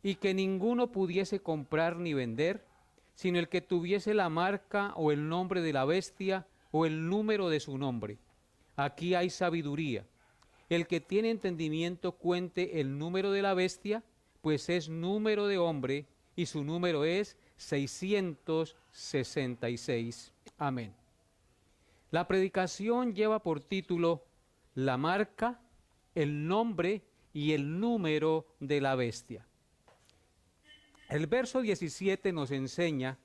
Y que ninguno pudiese comprar ni vender, sino el que tuviese la marca o el nombre de la bestia o el número de su nombre. Aquí hay sabiduría. El que tiene entendimiento cuente el número de la bestia, pues es número de hombre, y su número es 666. Amén. La predicación lleva por título La marca, el nombre y el número de la bestia. El verso 17 nos enseña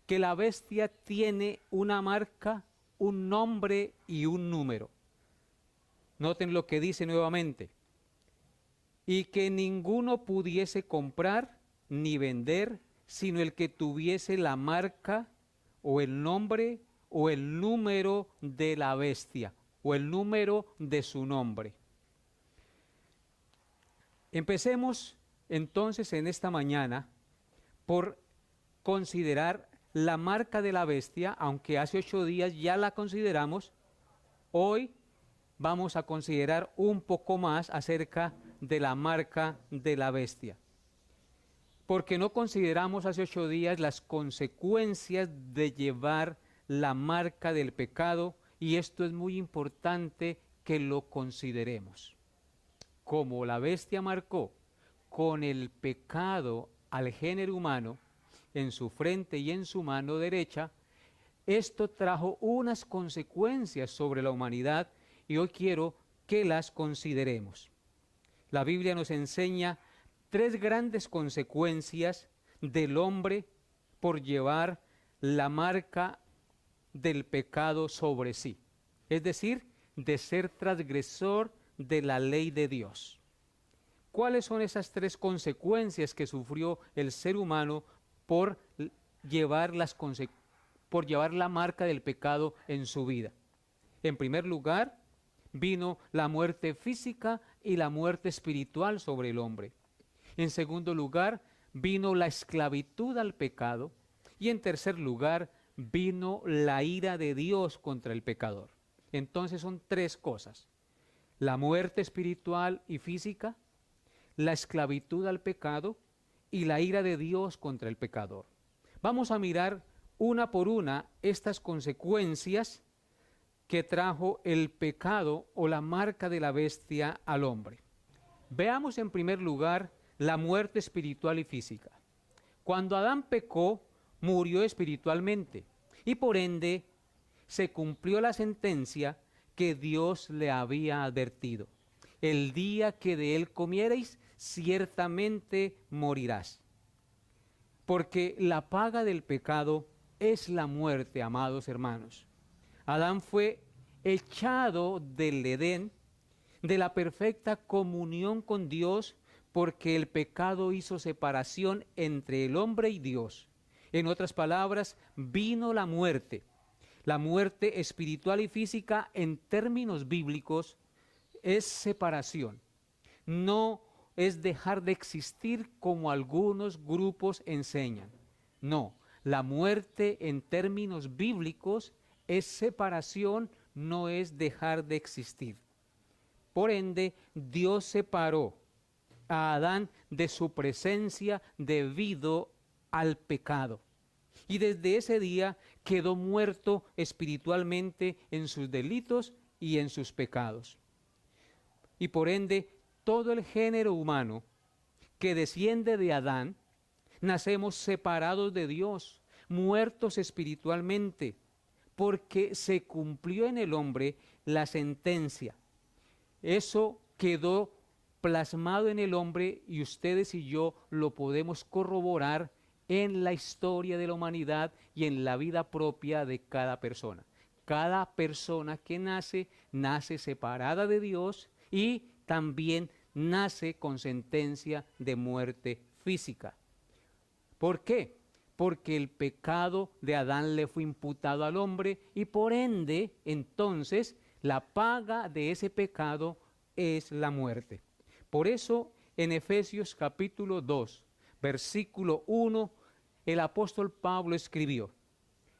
que la bestia tiene una marca, un nombre y un número. Noten lo que dice nuevamente. Y que ninguno pudiese comprar ni vender, sino el que tuviese la marca o el nombre o el número de la bestia o el número de su nombre. Empecemos entonces en esta mañana por considerar la marca de la bestia, aunque hace 8 días ya la consideramos. Hoy vamos a considerar un poco más acerca de la marca de la bestia, porque no consideramos hace 8 días las consecuencias de llevar la marca del pecado, y esto es muy importante que lo consideremos. Como la bestia marcó con el pecado al género humano en su frente y en su mano derecha, esto trajo unas consecuencias sobre la humanidad, y hoy quiero que las consideremos. La Biblia nos enseña 3 grandes consecuencias del hombre por llevar la marca del pecado sobre sí, es decir, de ser transgresor de la ley de Dios. ¿Cuáles son esas 3 consecuencias que sufrió el ser humano por llevar la marca del pecado en su vida? En primer lugar, vino la muerte física y la muerte espiritual sobre el hombre. En segundo lugar, vino la esclavitud al pecado. Y en tercer lugar, vino la ira de Dios contra el pecador. Entonces son 3 cosas: la muerte espiritual y física, la esclavitud al pecado y la ira de Dios contra el pecador. Vamos a mirar una por una estas consecuencias que trajo el pecado o la marca de la bestia al hombre. Veamos en primer lugar la muerte espiritual y física. Cuando Adán pecó, murió espiritualmente, y por ende se cumplió la sentencia que Dios le había advertido: el día que de él comiereis, ciertamente morirás. Porque la paga del pecado es la muerte, amados hermanos. Adán fue echado del Edén, de la perfecta comunión con Dios, porque el pecado hizo separación entre el hombre y Dios. En otras palabras, vino la muerte espiritual y física. En términos bíblicos es separación, no es dejar de existir como algunos grupos enseñan. No, la muerte en términos bíblicos es separación, no es dejar de existir. Por ende, Dios separó a Adán de su presencia debido al pecado. Y desde ese día quedó muerto espiritualmente en sus delitos y en sus pecados. Y por ende, todo el género humano que desciende de Adán, nacemos separados de Dios, muertos espiritualmente, porque se cumplió en el hombre la sentencia. Eso quedó plasmado en el hombre, y ustedes y yo lo podemos corroborar en la historia de la humanidad y en la vida propia de cada persona. Cada persona que nace, nace separada de Dios, y también nace con sentencia de muerte física. ¿Por qué? porque el pecado de Adán le fue imputado al hombre y por ende, entonces, la paga de ese pecado es la muerte. Por eso, en Efesios capítulo 2, versículo 1, el apóstol Pablo escribió: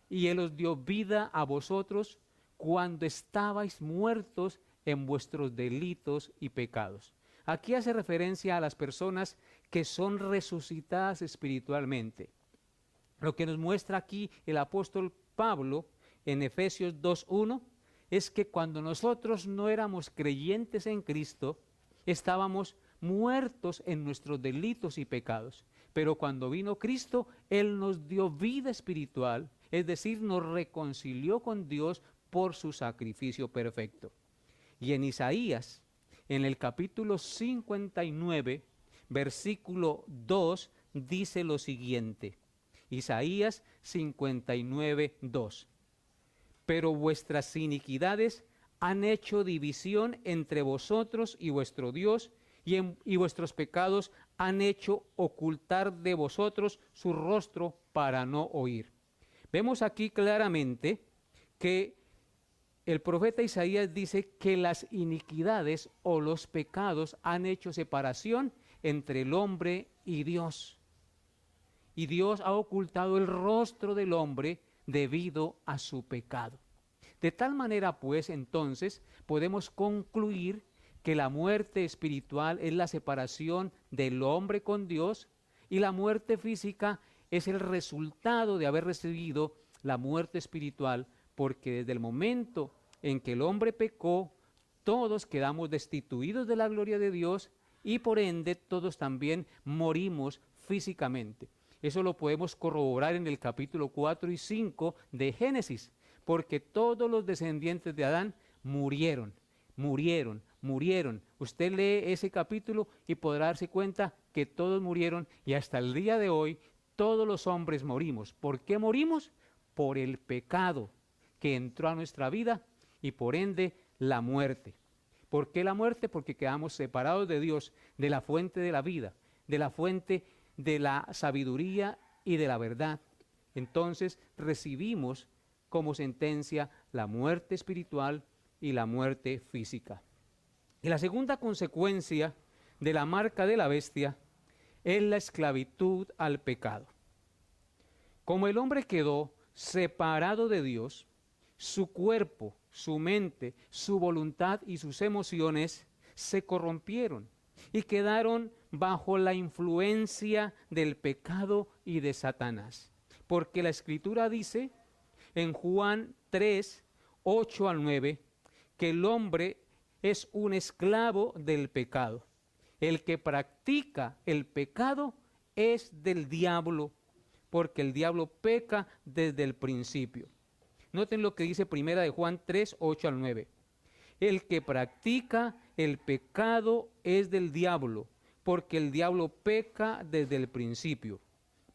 y Él os dio vida a vosotros cuando estabais muertos en vuestros delitos y pecados. Aquí hace referencia a las personas que son resucitadas espiritualmente. Lo que nos muestra aquí el apóstol Pablo en Efesios 2:1 es que cuando nosotros no éramos creyentes en Cristo, estábamos muertos en nuestros delitos y pecados. Pero cuando vino Cristo, Él nos dio vida espiritual, es decir, nos reconcilió con Dios por su sacrificio perfecto. Y en Isaías, en el capítulo 59, versículo 2, dice lo siguiente. Isaías 59, 2. Pero vuestras iniquidades han hecho división entre vosotros y vuestro Dios, y vuestros pecados han hecho ocultar de vosotros su rostro para no oír. Vemos aquí claramente que el profeta Isaías dice que las iniquidades o los pecados han hecho separación entre el hombre y Dios. Y Dios ha ocultado el rostro del hombre debido a su pecado. De tal manera, pues, entonces, podemos concluir que la muerte espiritual es la separación del hombre con Dios y la muerte física es el resultado de haber recibido la muerte espiritual, porque desde el momento en que el hombre pecó, todos quedamos destituidos de la gloria de Dios y por ende todos también morimos físicamente. Eso lo podemos corroborar en el capítulo 4 y 5 de Génesis, porque todos los descendientes de Adán murieron. Usted lee ese capítulo y podrá darse cuenta que todos murieron y hasta el día de hoy todos los hombres morimos. ¿Por qué morimos? Por el pecado que entró a nuestra vida y por ende la muerte. ¿Por qué la muerte? Porque quedamos separados de Dios, de la fuente de la vida, de la fuente de la sabiduría y de la verdad. Entonces recibimos como sentencia la muerte espiritual y la muerte física. Y la segunda consecuencia de la marca de la bestia es la esclavitud al pecado. Como el hombre quedó separado de Dios, su cuerpo, su mente, su voluntad y sus emociones se corrompieron y quedaron bajo la influencia del pecado y de Satanás. Porque la Escritura dice en Juan 3, 8 al 9, que el hombre es un esclavo del pecado. El que practica el pecado es del diablo, porque el diablo peca desde el principio. Noten lo que dice primera de Juan 3, 8 al 9. El que practica el pecado es del diablo, porque el diablo peca desde el principio.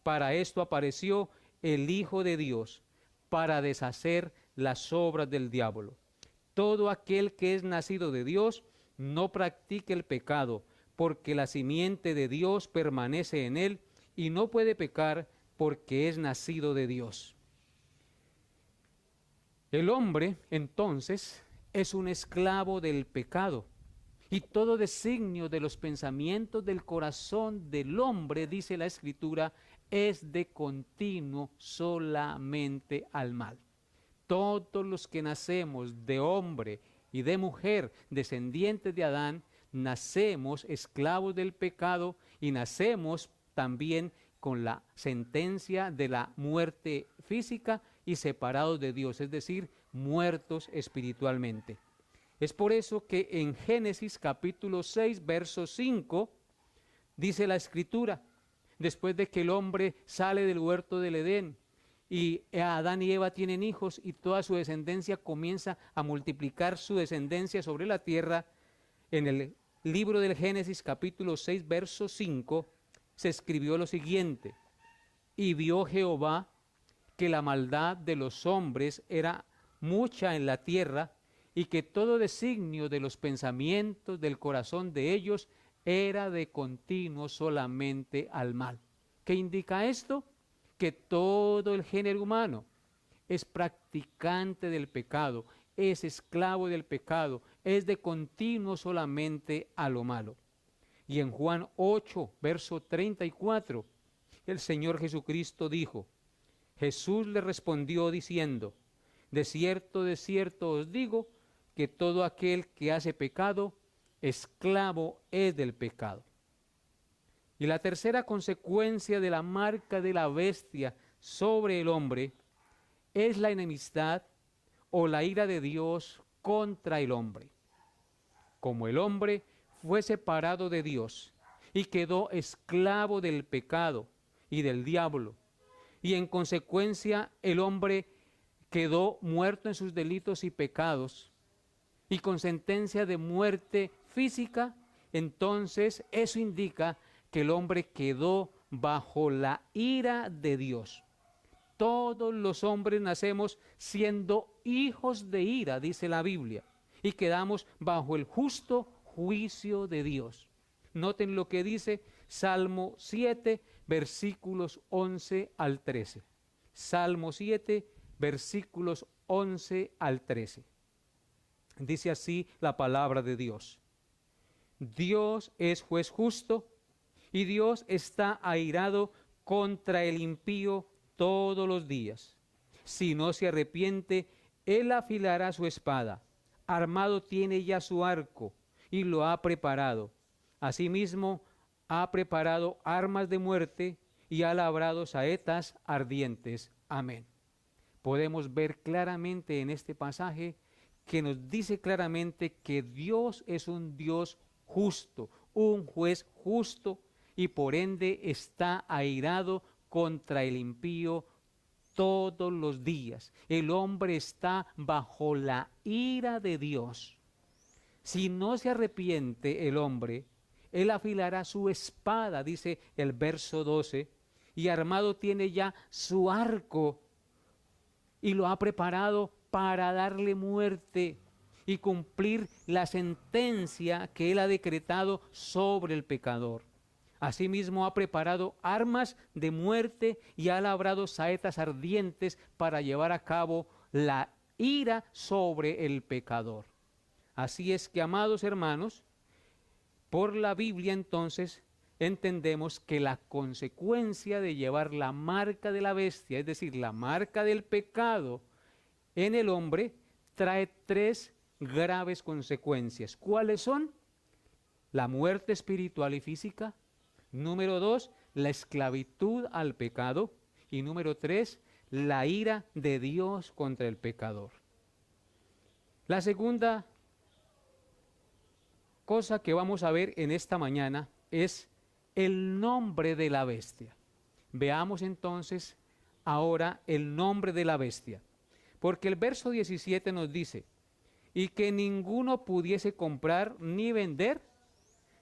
Para esto apareció el Hijo de Dios, para deshacer las obras del diablo. Todo aquel que es nacido de Dios no practica el pecado, porque la simiente de Dios permanece en él y no puede pecar porque es nacido de Dios. El hombre, entonces, es un esclavo del pecado. Y todo designio de los pensamientos del corazón del hombre, dice la Escritura, es de continuo solamente al mal. Todos los que nacemos de hombre y de mujer, descendientes de Adán, nacemos esclavos del pecado y nacemos también con la sentencia de la muerte física y separados de Dios, es decir, muertos espiritualmente. Es por eso que en Génesis capítulo 6, verso 5, dice la Escritura, después de que el hombre sale del huerto del Edén, y Adán y Eva tienen hijos y toda su descendencia comienza a multiplicar su descendencia sobre la tierra, en el libro del Génesis capítulo 6, verso 5, se escribió lo siguiente: y vio Jehová que la maldad de los hombres era mucha en la tierra, y que todo designio de los pensamientos del corazón de ellos era de continuo solamente al mal. ¿Qué indica esto? Que que todo el género humano es practicante del pecado, es esclavo del pecado, es de continuo solamente a lo malo. Y en Juan 8, verso 34, el Señor Jesucristo dijo, Jesús le respondió diciendo, de cierto os digo, que todo aquel que hace pecado, esclavo es del pecado. Y la tercera consecuencia de la marca de la bestia sobre el hombre es la enemistad o la ira de Dios contra el hombre. Como el hombre fue separado de Dios y quedó esclavo del pecado y del diablo, y en consecuencia el hombre quedó muerto en sus delitos y pecados, y con sentencia de muerte física, entonces eso indica que el hombre quedó bajo la ira de Dios. Todos los hombres nacemos siendo hijos de ira, dice la Biblia, y quedamos bajo el justo juicio de Dios. Noten lo que dice Salmo 7, versículos 11 al 13. Salmo 7, versículos 11 al 13. Dice así la palabra de Dios. Dios es juez justo y Dios está airado contra el impío todos los días. Si no se arrepiente, él afilará su espada. Armado tiene ya su arco y lo ha preparado. Asimismo, ha preparado armas de muerte y ha labrado saetas ardientes. Amén. Podemos ver claramente en este pasaje que nos dice claramente que Dios es un Dios justo, un juez justo, y por ende está airado contra el impío todos los días. El hombre está bajo la ira de Dios. Si no se arrepiente el hombre, él afilará su espada, dice el verso 12, y armado tiene ya su arco y lo ha preparado para darle muerte y cumplir la sentencia que él ha decretado sobre el pecador. Asimismo ha preparado armas de muerte y ha labrado saetas ardientes para llevar a cabo la ira sobre el pecador. Así es que, amados hermanos, por la Biblia entonces entendemos que la consecuencia de llevar la marca de la bestia, es decir, la marca del pecado en el hombre, trae tres graves consecuencias. ¿Cuáles son? La muerte espiritual y física. Número 2, la esclavitud al pecado. Y número 3, la ira de Dios contra el pecador. La segunda cosa que vamos a ver en esta mañana es el nombre de la bestia. Veamos entonces ahora el nombre de la bestia. Porque el verso 17 nos dice, y que ninguno pudiese comprar ni vender,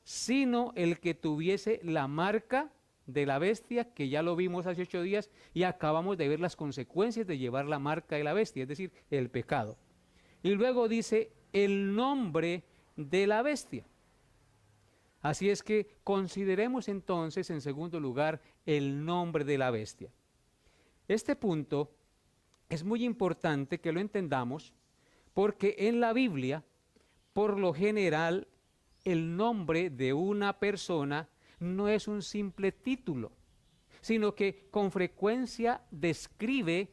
sino el que tuviese la marca de la bestia, que ya lo vimos hace 8 días, y acabamos de ver las consecuencias de llevar la marca de la bestia, es decir, el pecado. Y luego dice el nombre de la bestia. Así es que consideremos entonces, en segundo lugar, el nombre de la bestia. Este punto es muy importante que lo entendamos, porque en la Biblia, por lo general, el nombre de una persona no es un simple título, sino que con frecuencia describe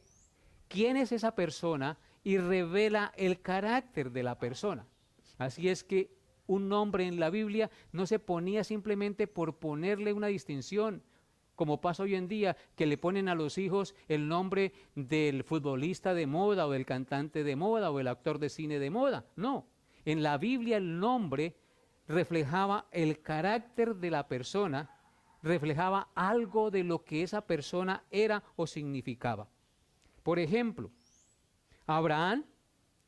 quién es esa persona y revela el carácter de la persona. Así es que un nombre en la Biblia no se ponía simplemente por ponerle una distinción, como pasa hoy en día, que le ponen a los hijos el nombre del futbolista de moda o del cantante de moda o el actor de cine de moda. No, en la Biblia el nombre reflejaba el carácter de la persona, reflejaba algo de lo que esa persona era o significaba. Por ejemplo, Abraham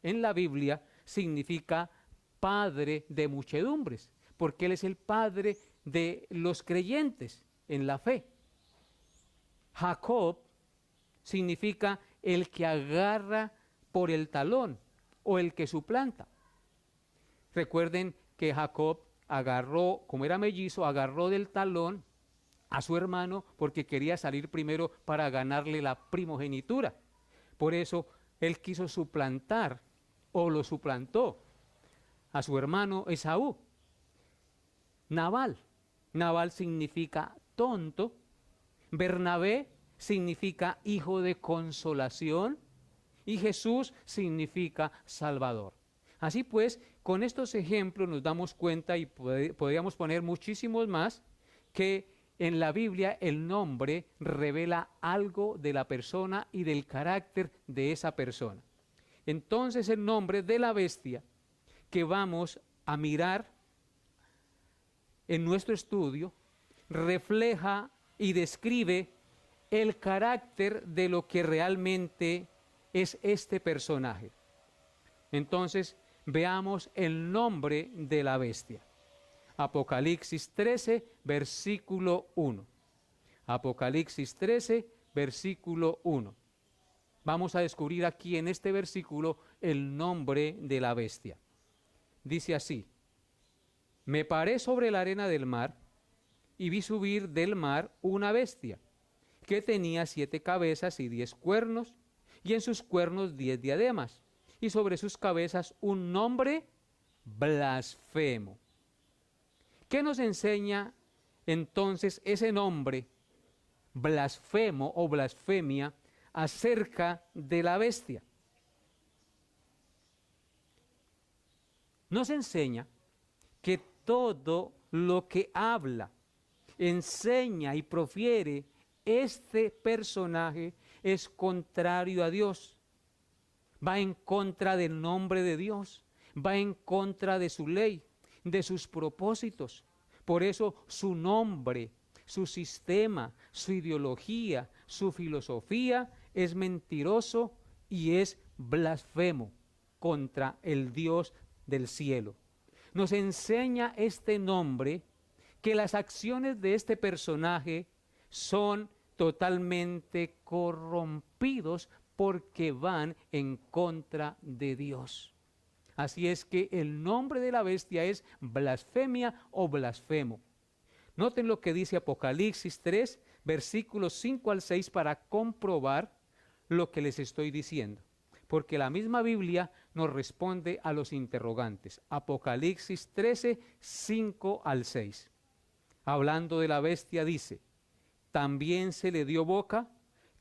en la Biblia significa padre de muchedumbres, porque él es el padre de los creyentes en la fe. Jacob significa el que agarra por el talón o el que suplanta. Recuerden que Jacob agarró, como era mellizo, agarró del talón a su hermano porque quería salir primero para ganarle la primogenitura. Por eso él quiso suplantar o lo suplantó a su hermano Esaú. Nabal. Nabal significa tonto. Bernabé significa hijo de consolación. Y Jesús significa Salvador. Así pues, con estos ejemplos nos damos cuenta, y podríamos poner muchísimos más, que en la Biblia el nombre revela algo de la persona y del carácter de esa persona. Entonces el nombre de la bestia que vamos a mirar en nuestro estudio refleja y describe el carácter de lo que realmente es este personaje. Entonces, veamos el nombre de la bestia. Apocalipsis 13, versículo 1. Apocalipsis 13, versículo 1. Vamos a descubrir aquí en este versículo el nombre de la bestia. Dice así: me paré sobre la arena del mar y vi subir del mar una bestia que tenía 7 cabezas y 10 cuernos, y en sus cuernos 10 diademas, y sobre sus cabezas un nombre blasfemo. ¿Qué nos enseña entonces ese nombre blasfemo o blasfemia acerca de la bestia? Nos enseña que todo lo que habla, enseña y profiere este personaje es contrario a Dios. Va en contra del nombre de Dios, va en contra de su ley, de sus propósitos. Por eso su nombre, su sistema, su ideología, su filosofía es mentiroso y es blasfemo contra el Dios del cielo. Nos enseña este nombre que las acciones de este personaje son totalmente corrompidos porque van en contra de Dios. Así es que el nombre de la bestia es blasfemia o blasfemo. Noten lo que dice Apocalipsis 3, versículos 5 al 6 para comprobar lo que les estoy diciendo. Porque la misma Biblia nos responde a los interrogantes. Apocalipsis 13, 5 al 6. Hablando de la bestia dice: también se le dio boca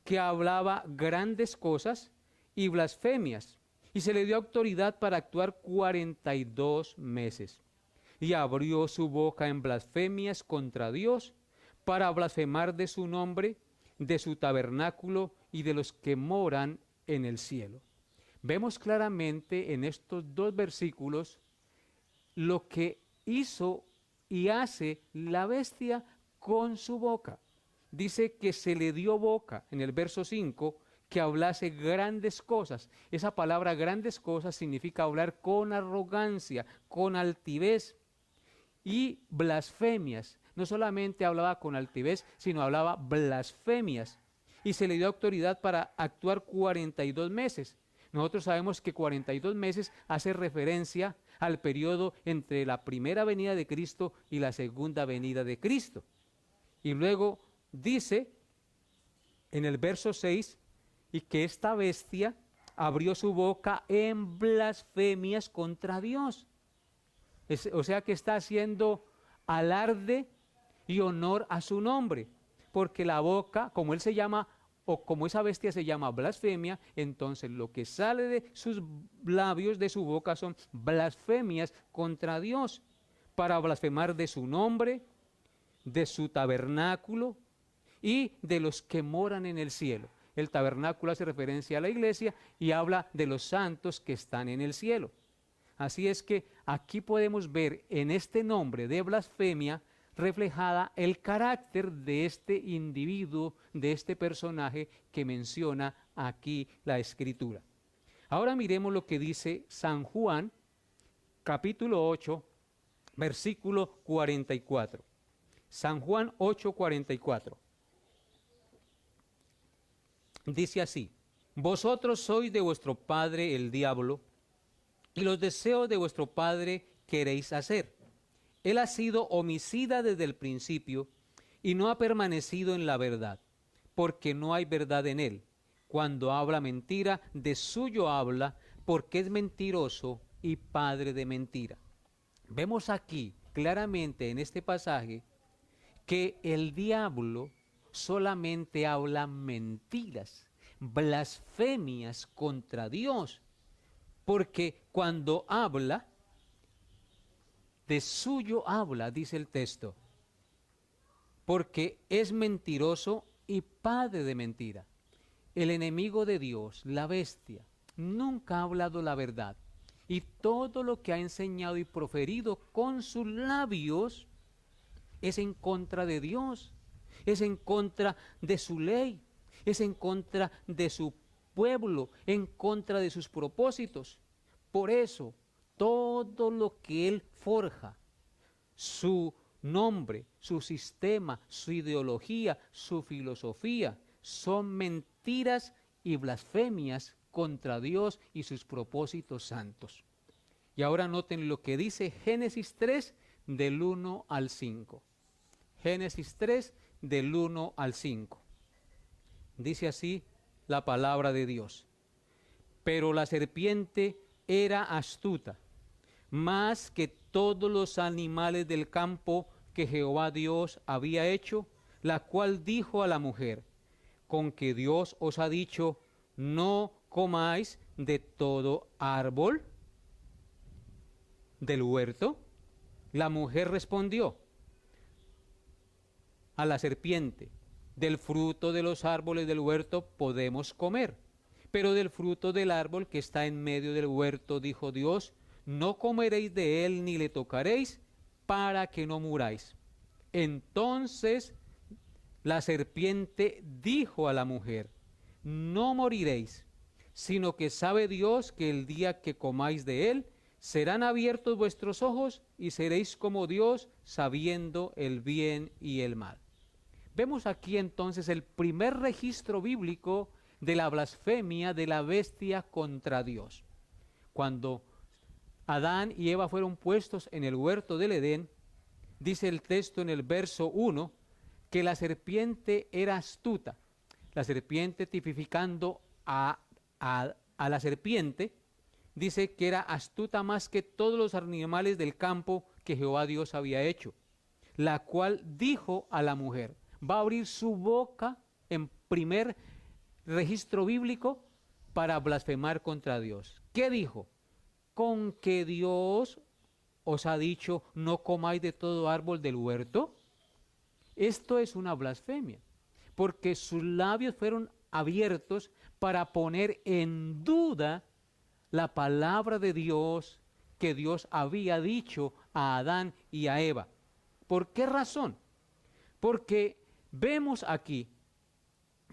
que hablaba grandes cosas y blasfemias, y se le dio autoridad para actuar 42 meses. Y abrió su boca en blasfemias contra Dios, para blasfemar de su nombre, de su tabernáculo y de los que moran en el cielo. Vemos claramente en estos 2 versículos lo que hizo y hace la bestia con su boca. Dice que se le dio boca, en el verso 5, que hablase grandes cosas. Esa palabra grandes cosas significa hablar con arrogancia, con altivez. Y blasfemias, no solamente hablaba con altivez, sino hablaba blasfemias. Y se le dio autoridad para actuar 42 meses. Nosotros sabemos que 42 meses hace referencia al periodo entre la primera venida de Cristo y la segunda venida de Cristo. Y luego dice en el verso 6, y que esta bestia abrió su boca en blasfemias contra Dios. O sea que está haciendo alarde y honor a su nombre, porque la boca, como él se llama, o como esa bestia se llama blasfemia, entonces lo que sale de sus labios, de su boca, son blasfemias contra Dios, para blasfemar de su nombre, de su tabernáculo y de los que moran en el cielo. El tabernáculo hace referencia a la iglesia y habla de los santos que están en el cielo. Así es que aquí podemos ver en este nombre de blasfemia reflejada el carácter de este individuo, de este personaje que menciona aquí la Escritura. Ahora miremos lo que dice San Juan, capítulo 8, versículo 44. San Juan 8, 44. Dice así: vosotros sois de vuestro padre el diablo, y los deseos de vuestro padre queréis hacer. Él ha sido homicida desde el principio, y no ha permanecido en la verdad, porque no hay verdad en él. Cuando habla mentira, de suyo habla, porque es mentiroso y padre de mentira. Vemos aquí claramente en este pasaje que el diablo solamente habla mentiras, blasfemias contra Dios, porque cuando habla, de suyo habla, dice el texto, porque es mentiroso y padre de mentira. El enemigo de Dios, la bestia, nunca ha hablado la verdad, y todo lo que ha enseñado y proferido con sus labios es en contra de Dios, es en contra de su ley, es en contra de su pueblo, en contra de sus propósitos. Por eso, todo lo que él forja, su nombre, su sistema, su ideología, su filosofía, son mentiras y blasfemias contra Dios y sus propósitos santos. Y ahora noten lo que dice Génesis 3 del 1 al 5. Génesis 3 del 1 al 5. Dice así la palabra de Dios. Pero la serpiente era astuta, más que todos los animales del campo que Jehová Dios había hecho, la cual dijo a la mujer, con que Dios os ha dicho, no comáis de todo árbol del huerto. La mujer respondió a la serpiente, del fruto de los árboles del huerto podemos comer, pero del fruto del árbol que está en medio del huerto, dijo Dios, no comeréis de él ni le tocaréis, para que no muráis. Entonces la serpiente dijo a la mujer, no moriréis, sino que sabe Dios que el día que comáis de él, serán abiertos vuestros ojos y seréis como Dios, sabiendo el bien y el mal. Vemos aquí entonces el primer registro bíblico de la blasfemia de la bestia contra Dios. Cuando Adán y Eva fueron puestos en el huerto del Edén, dice el texto en el verso 1, que la serpiente era astuta. La serpiente, tipificando a la serpiente, dice que era astuta más que todos los animales del campo que Jehová Dios había hecho, la cual dijo a la mujer, va a abrir su boca en primer registro bíblico para blasfemar contra Dios. ¿Qué dijo? Con que Dios os ha dicho, no comáis de todo árbol del huerto. Esto es una blasfemia, porque sus labios fueron abiertos para poner en duda la palabra de Dios que Dios había dicho a Adán y a Eva. ¿Por qué razón? Porque vemos aquí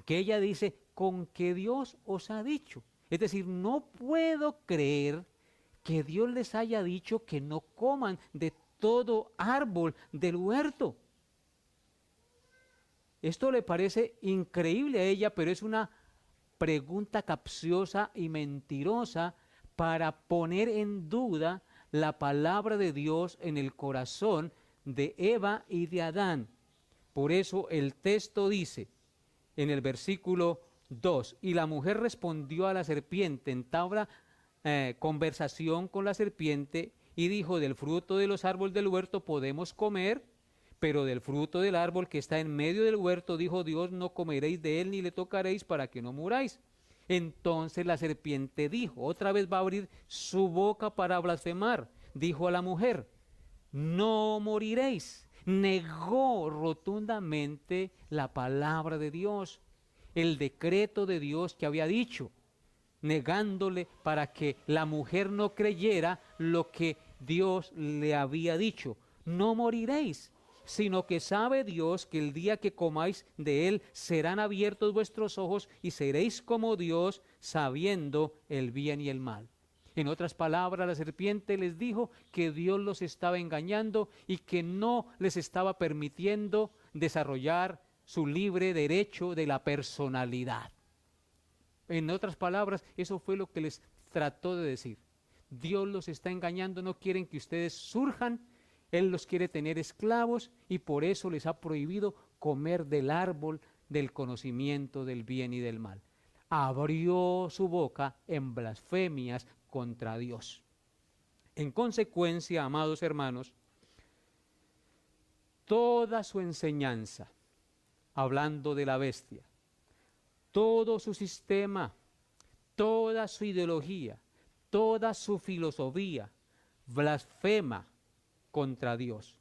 que ella dice, con que Dios os ha dicho. Es decir, no puedo creer que Dios les haya dicho que no coman de todo árbol del huerto. Esto le parece increíble a ella, pero es una pregunta capciosa y mentirosa para poner en duda la palabra de Dios en el corazón de Eva y de Adán. Por eso el texto dice en el versículo 2, y la mujer respondió a la serpiente, entabla conversación con la serpiente y dijo, del fruto de los árboles del huerto podemos comer, pero del fruto del árbol que está en medio del huerto, dijo Dios, no comeréis de él ni le tocaréis para que no muráis. Entonces la serpiente dijo, otra vez va a abrir su boca para blasfemar, dijo a la mujer, no moriréis. Negó rotundamente la palabra de Dios, el decreto de Dios que había dicho, negándole para que la mujer no creyera lo que Dios le había dicho. No moriréis, sino que sabe Dios que el día que comáis de él serán abiertos vuestros ojos y seréis como Dios, sabiendo el bien y el mal. En otras palabras, la serpiente les dijo que Dios los estaba engañando y que no les estaba permitiendo desarrollar su libre derecho de la personalidad. En otras palabras, eso fue lo que les trató de decir. Dios los está engañando, no quieren que ustedes surjan, Él los quiere tener esclavos y por eso les ha prohibido comer del árbol del conocimiento del bien y del mal. Abrió su boca en blasfemias contra Dios. En consecuencia, amados hermanos, toda su enseñanza, hablando de la bestia, todo su sistema, toda su ideología, toda su filosofía, blasfema contra Dios.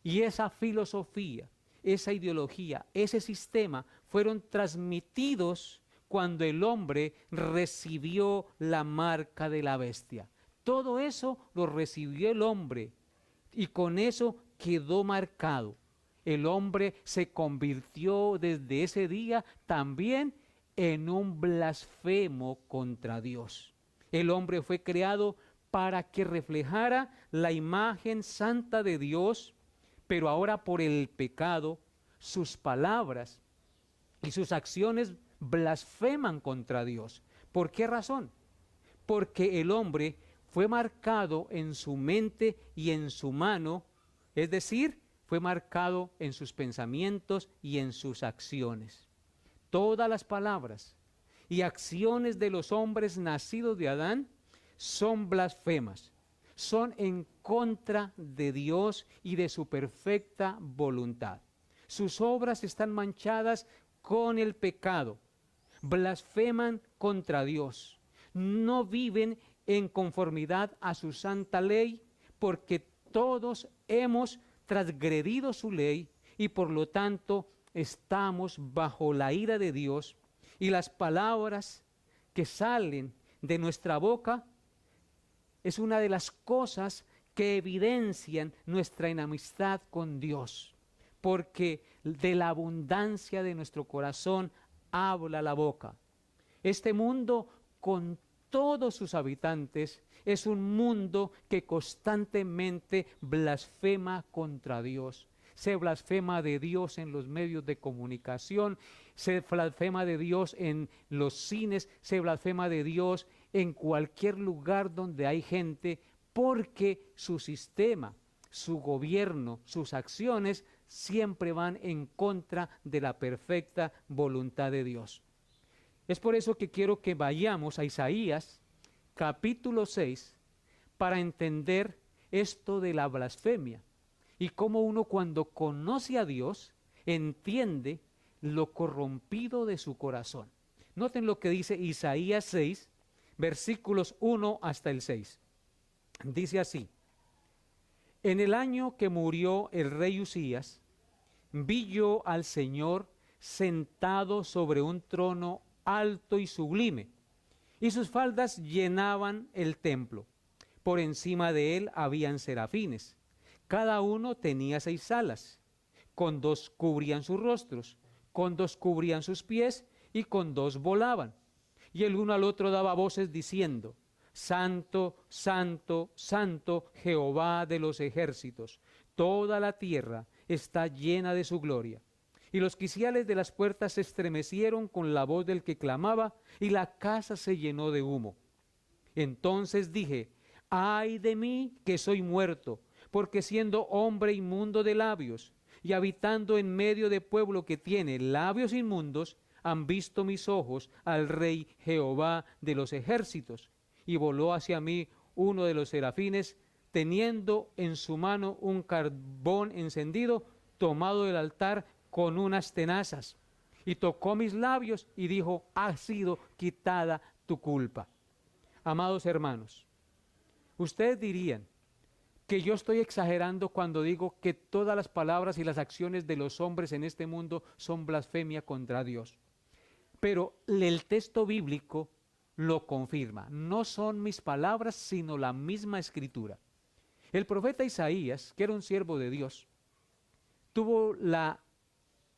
Y esa filosofía, esa ideología, ese sistema fueron transmitidos cuando el hombre recibió la marca de la bestia. Todo eso lo recibió el hombre y con eso quedó marcado. El hombre se convirtió desde ese día también en un blasfemo contra Dios. El hombre fue creado para que reflejara la imagen santa de Dios, pero ahora por el pecado, sus palabras y sus acciones blasfeman contra Dios. ¿Por qué razón? Porque el hombre fue marcado en su mente y en su mano, es decir, fue marcado en sus pensamientos y en sus acciones. Todas las palabras y acciones de los hombres nacidos de Adán son blasfemas, son en contra de Dios y de su perfecta voluntad. Sus obras están manchadas con el pecado, blasfeman contra Dios, no viven en conformidad a su santa ley, porque todos hemos transgredido su ley y por lo tanto estamos bajo la ira de Dios, y las palabras que salen de nuestra boca es una de las cosas que evidencian nuestra enemistad con Dios, porque de la abundancia de nuestro corazón habla la boca. Este mundo con todos sus habitantes es un mundo que constantemente blasfema contra Dios. Se blasfema de Dios en los medios de comunicación, se blasfema de Dios en los cines, se blasfema de Dios en cualquier lugar donde hay gente, porque su sistema, su gobierno, sus acciones siempre van en contra de la perfecta voluntad de Dios. Es por eso que quiero que vayamos a Isaías capítulo 6 para entender esto de la blasfemia y cómo uno cuando conoce a Dios entiende lo corrompido de su corazón. Noten lo que dice Isaías 6, versículos 1 hasta el 6. Dice así: en el año que murió el rey Usías, vi yo al Señor sentado sobre un trono alto y sublime, y sus faldas llenaban el templo. Por encima de él habían serafines, cada uno tenía 6 alas, con 2 cubrían sus rostros, con 2 cubrían sus pies, y con 2 volaban. Y el uno al otro daba voces diciendo: Santo, Santo, Santo, Jehová de los ejércitos, toda la tierra está llena de su gloria. Y los quiciales de las puertas se estremecieron con la voz del que clamaba, y la casa se llenó de humo. Entonces dije: ay de mí, que soy muerto, porque siendo hombre inmundo de labios, y habitando en medio de pueblo que tiene labios inmundos, han visto mis ojos al Rey Jehová de los ejércitos. Y voló hacia mí uno de los serafines, teniendo en su mano un carbón encendido, tomado del altar con unas tenazas, y tocó mis labios y dijo: ha sido quitada tu culpa. Amados hermanos, ustedes dirían que yo estoy exagerando cuando digo que todas las palabras y las acciones de los hombres en este mundo son blasfemia contra Dios. Pero el texto bíblico lo confirma. No son mis palabras, sino la misma Escritura. El profeta Isaías, que era un siervo de Dios, tuvo la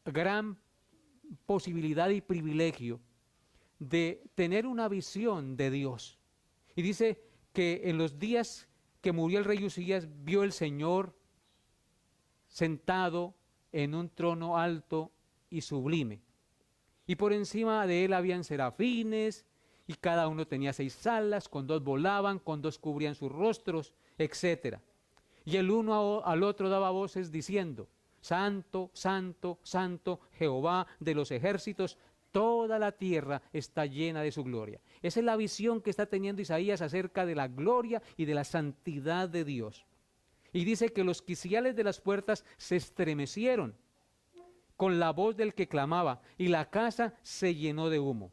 gran posibilidad y privilegio de tener una visión de Dios. Y dice que en los días que murió el rey Usías, vio el Señor sentado en un trono alto y sublime. Y por encima de él habían serafines, y cada uno tenía 6 alas, con 2 volaban, con 2 cubrían sus rostros, etc. Y el uno al otro daba voces diciendo: santo, santo, santo, Jehová de los ejércitos, toda la tierra está llena de su gloria. Esa es la visión que está teniendo Isaías acerca de la gloria y de la santidad de Dios. Y dice que los quiciales de las puertas se estremecieron con la voz del que clamaba, y la casa se llenó de humo.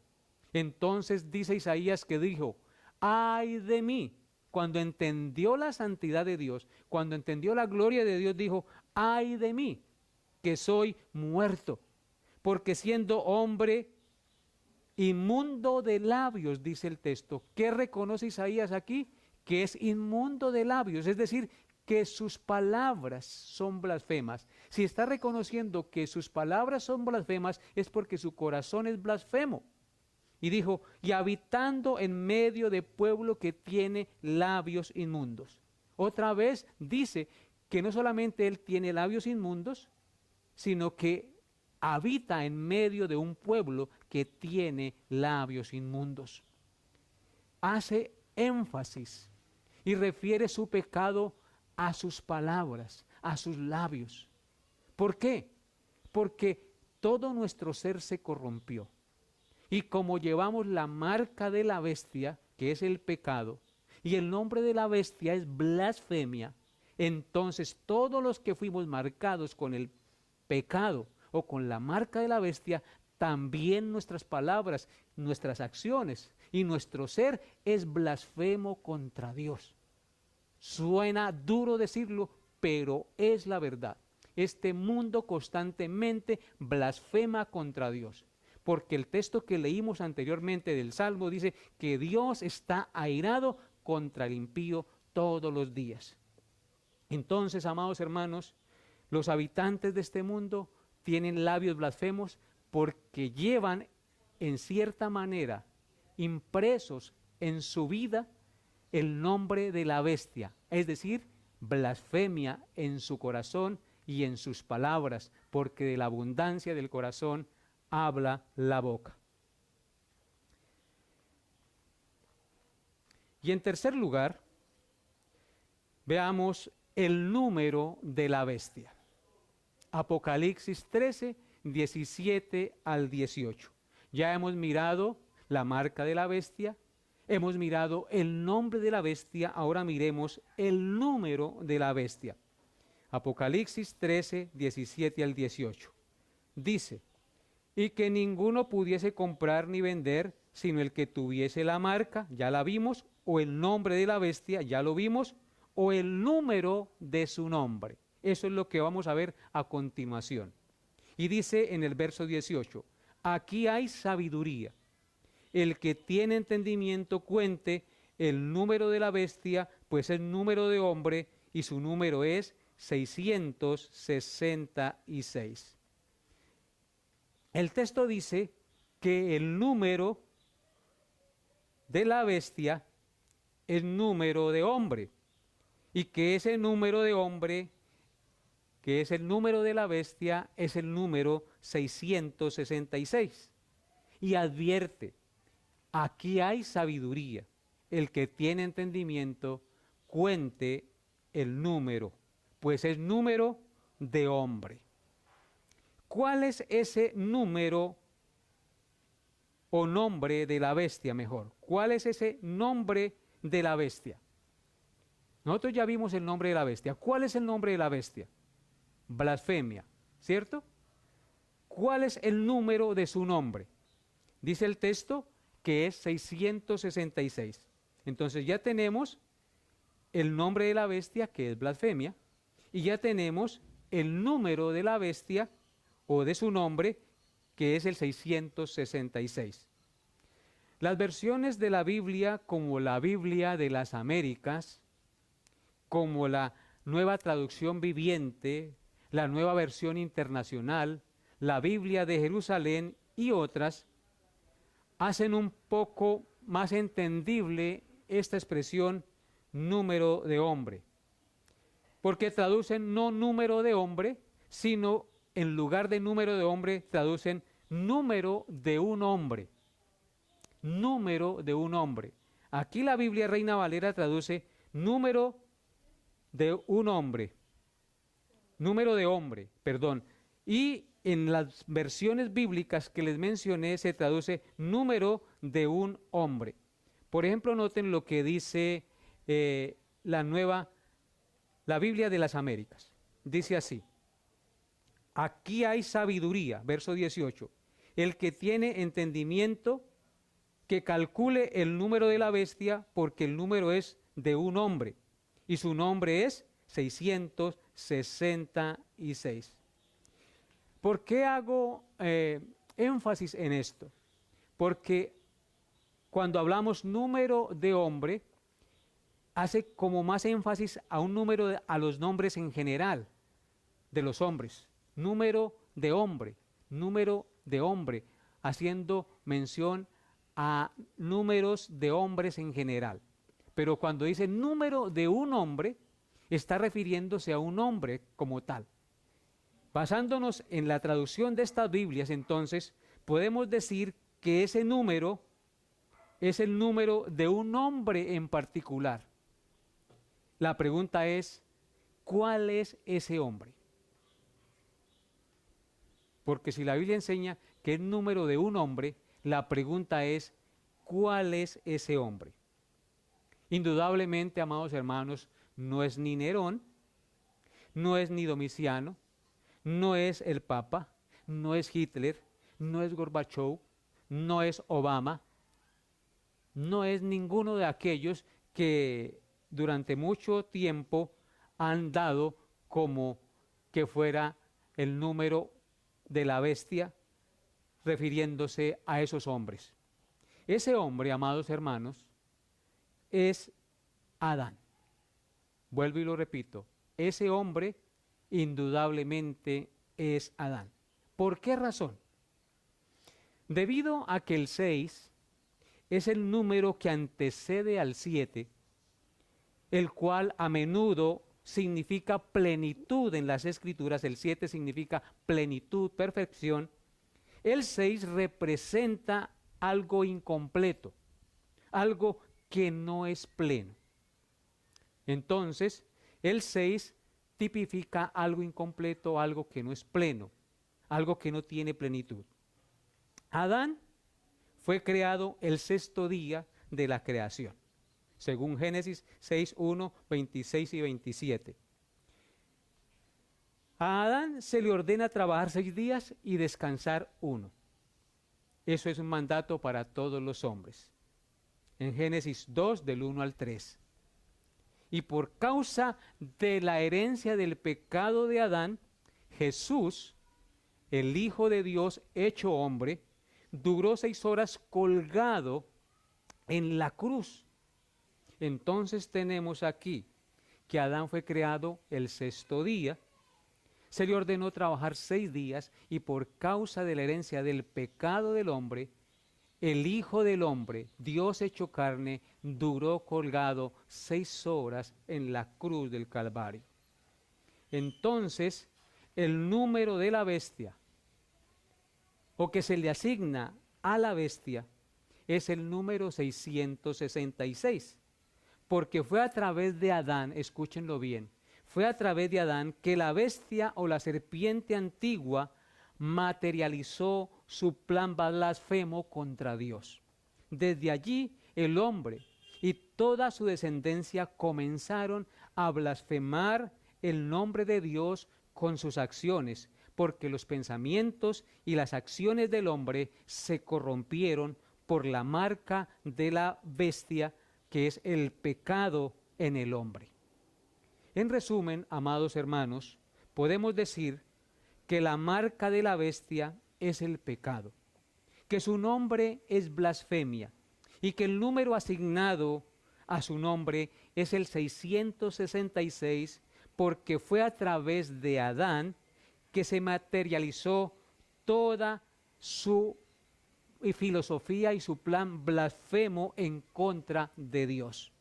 Entonces dice Isaías que dijo, ¡ay de mí! Cuando entendió la santidad de Dios, cuando entendió la gloria de Dios, dijo, ¡ay de mí! Que soy muerto, porque siendo hombre inmundo de labios, dice el texto. ¿Qué reconoce Isaías aquí? Que es inmundo de labios, es decir, que sus palabras son blasfemas. Si está reconociendo que sus palabras son blasfemas, es porque su corazón es blasfemo. Y dijo, y habitando en medio de pueblo que tiene labios inmundos. Otra vez dice que no solamente él tiene labios inmundos, sino que habita en medio de un pueblo que tiene labios inmundos. Hace énfasis y refiere su pecado a sus palabras, a sus labios. ¿Por qué? Porque todo nuestro ser se corrompió. Y como llevamos la marca de la bestia, que es el pecado, y el nombre de la bestia es blasfemia, entonces todos los que fuimos marcados con el pecado o con la marca de la bestia, también nuestras palabras, nuestras acciones y nuestro ser es blasfemo contra Dios. Suena duro decirlo, pero es la verdad. Este mundo constantemente blasfema contra Dios, porque el texto que leímos anteriormente del Salmo dice que Dios está airado contra el impío todos los días. Entonces, amados hermanos, los habitantes de este mundo tienen labios blasfemos porque llevan en cierta manera impresos en su vida el nombre de la bestia, es decir, blasfemia en su corazón y en sus palabras, porque de la abundancia del corazón habla la boca. Y en tercer lugar, veamos el número de la bestia. Apocalipsis 13, 17 al 18. Ya hemos mirado la marca de la bestia, hemos mirado el nombre de la bestia, ahora miremos el número de la bestia. Apocalipsis 13, 17 al 18. Dice, y que ninguno pudiese comprar ni vender, sino el que tuviese la marca, ya la vimos, o el nombre de la bestia, ya lo vimos, o el número de su nombre. Eso es lo que vamos a ver a continuación. Y dice en el verso 18, aquí hay sabiduría. El que tiene entendimiento cuente el número de la bestia, pues es número de hombre, y su número es 666. El texto dice que el número de la bestia es número de hombre, y que ese número de hombre, que es el número de la bestia, es el número 666. Y advierte, aquí hay sabiduría. El que tiene entendimiento, cuente el número, pues es número de hombre. ¿Cuál es ese número o nombre de la bestia mejor? ¿Cuál es ese nombre de la bestia? Nosotros ya vimos el nombre de la bestia. ¿Cuál es el nombre de la bestia? Blasfemia, ¿cierto? ¿Cuál es el número de su nombre? Dice el texto que es 666. Entonces ya tenemos el nombre de la bestia, que es blasfemia, y ya tenemos el número de la bestia o de su nombre, que es el 666. Las versiones de la Biblia, como la Biblia de las Américas, como la Nueva Traducción Viviente, la Nueva Versión Internacional, la Biblia de Jerusalén y otras, hacen un poco más entendible esta expresión número de hombre, porque traducen no número de hombre, sino en lugar de número de hombre traducen número de un hombre. Número de un hombre. Aquí la Biblia Reina Valera traduce número de un hombre. número de hombre, perdón. Y en las versiones bíblicas que les mencioné se traduce número de un hombre. Por ejemplo, noten lo que dice la Biblia de las Américas. Dice así: aquí hay sabiduría, verso 18. El que tiene entendimiento, que calcule el número de la bestia, porque el número es de un hombre, y su nombre es 666. ¿Por qué hago énfasis en esto? Porque cuando hablamos número de hombre, hace como más énfasis a un número, a los nombres en general de los hombres. Número de hombre, haciendo mención a números de hombres en general. Pero cuando dice número de un hombre, está refiriéndose a un hombre como tal. Basándonos en la traducción de estas Biblias, entonces, podemos decir que ese número es el número de un hombre en particular. La pregunta es, ¿cuál es ese hombre? Porque si la Biblia enseña que es el número de un hombre, la pregunta es, ¿cuál es ese hombre? Indudablemente, amados hermanos, no es ni Nerón, no es ni Domiciano, no es el Papa, no es Hitler, no es Gorbachev, no es Obama, no es ninguno de aquellos que durante mucho tiempo han dado como que fuera el número de la bestia, refiriéndose a esos hombres. Ese hombre, amados hermanos, es Adán. Vuelvo y lo repito, ese hombre indudablemente es Adán. ¿Por qué razón? Debido a que el 6 es el número que antecede al 7, el cual a menudo significa plenitud en las Escrituras. El 7 significa plenitud, perfección. El 6 representa algo incompleto, algo que no es pleno. Entonces, el 6 tipifica algo incompleto, algo que no es pleno, algo que no tiene plenitud. Adán fue creado el sexto día de la creación, según Génesis 6:1, 26 y 27. A Adán se le ordena trabajar 6 días y descansar 1. Eso es un mandato para todos los hombres. En Génesis 2, del 1 al 3. Y por causa de la herencia del pecado de Adán, Jesús, el Hijo de Dios hecho hombre, duró 6 horas colgado en la cruz. Entonces tenemos aquí que Adán fue creado el sexto día, se le ordenó trabajar 6 días y por causa de la herencia del pecado del hombre, el Hijo del Hombre, Dios hecho carne, duró colgado 6 horas en la cruz del Calvario. Entonces, el número de la bestia, o que se le asigna a la bestia, es el número 666, porque fue a través de Adán, escúchenlo bien, fue a través de Adán que la bestia o la serpiente antigua materializó su plan blasfemo contra Dios. Desde allí el hombre y toda su descendencia comenzaron a blasfemar el nombre de Dios con sus acciones, porque los pensamientos y las acciones del hombre se corrompieron por la marca de la bestia, que es el pecado en el hombre. En resumen, amados hermanos, podemos decir que la marca de la bestia es el pecado, que su nombre es blasfemia y que el número asignado a su nombre es el 666, porque fue a través de Adán que se materializó toda su filosofía y su plan blasfemo en contra de Dios.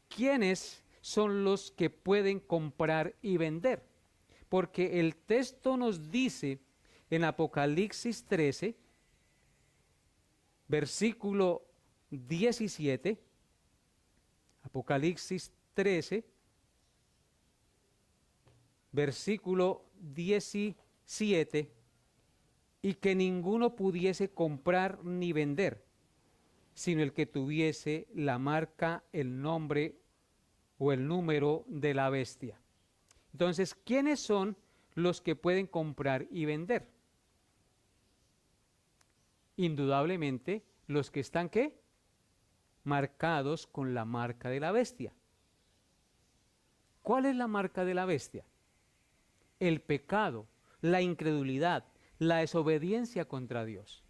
¿Quiénes son los que pueden comprar y vender? Porque el texto nos dice en Apocalipsis 13, versículo 17, Apocalipsis 13, versículo 17, y que ninguno pudiese comprar ni vender, sino el que tuviese la marca, el nombre o el número de la bestia. Entonces, ¿quiénes son los que pueden comprar y vender? Indudablemente, los que están, ¿qué? Marcados con la marca de la bestia. ¿Cuál es la marca de la bestia? El pecado, la incredulidad, la desobediencia contra Dios.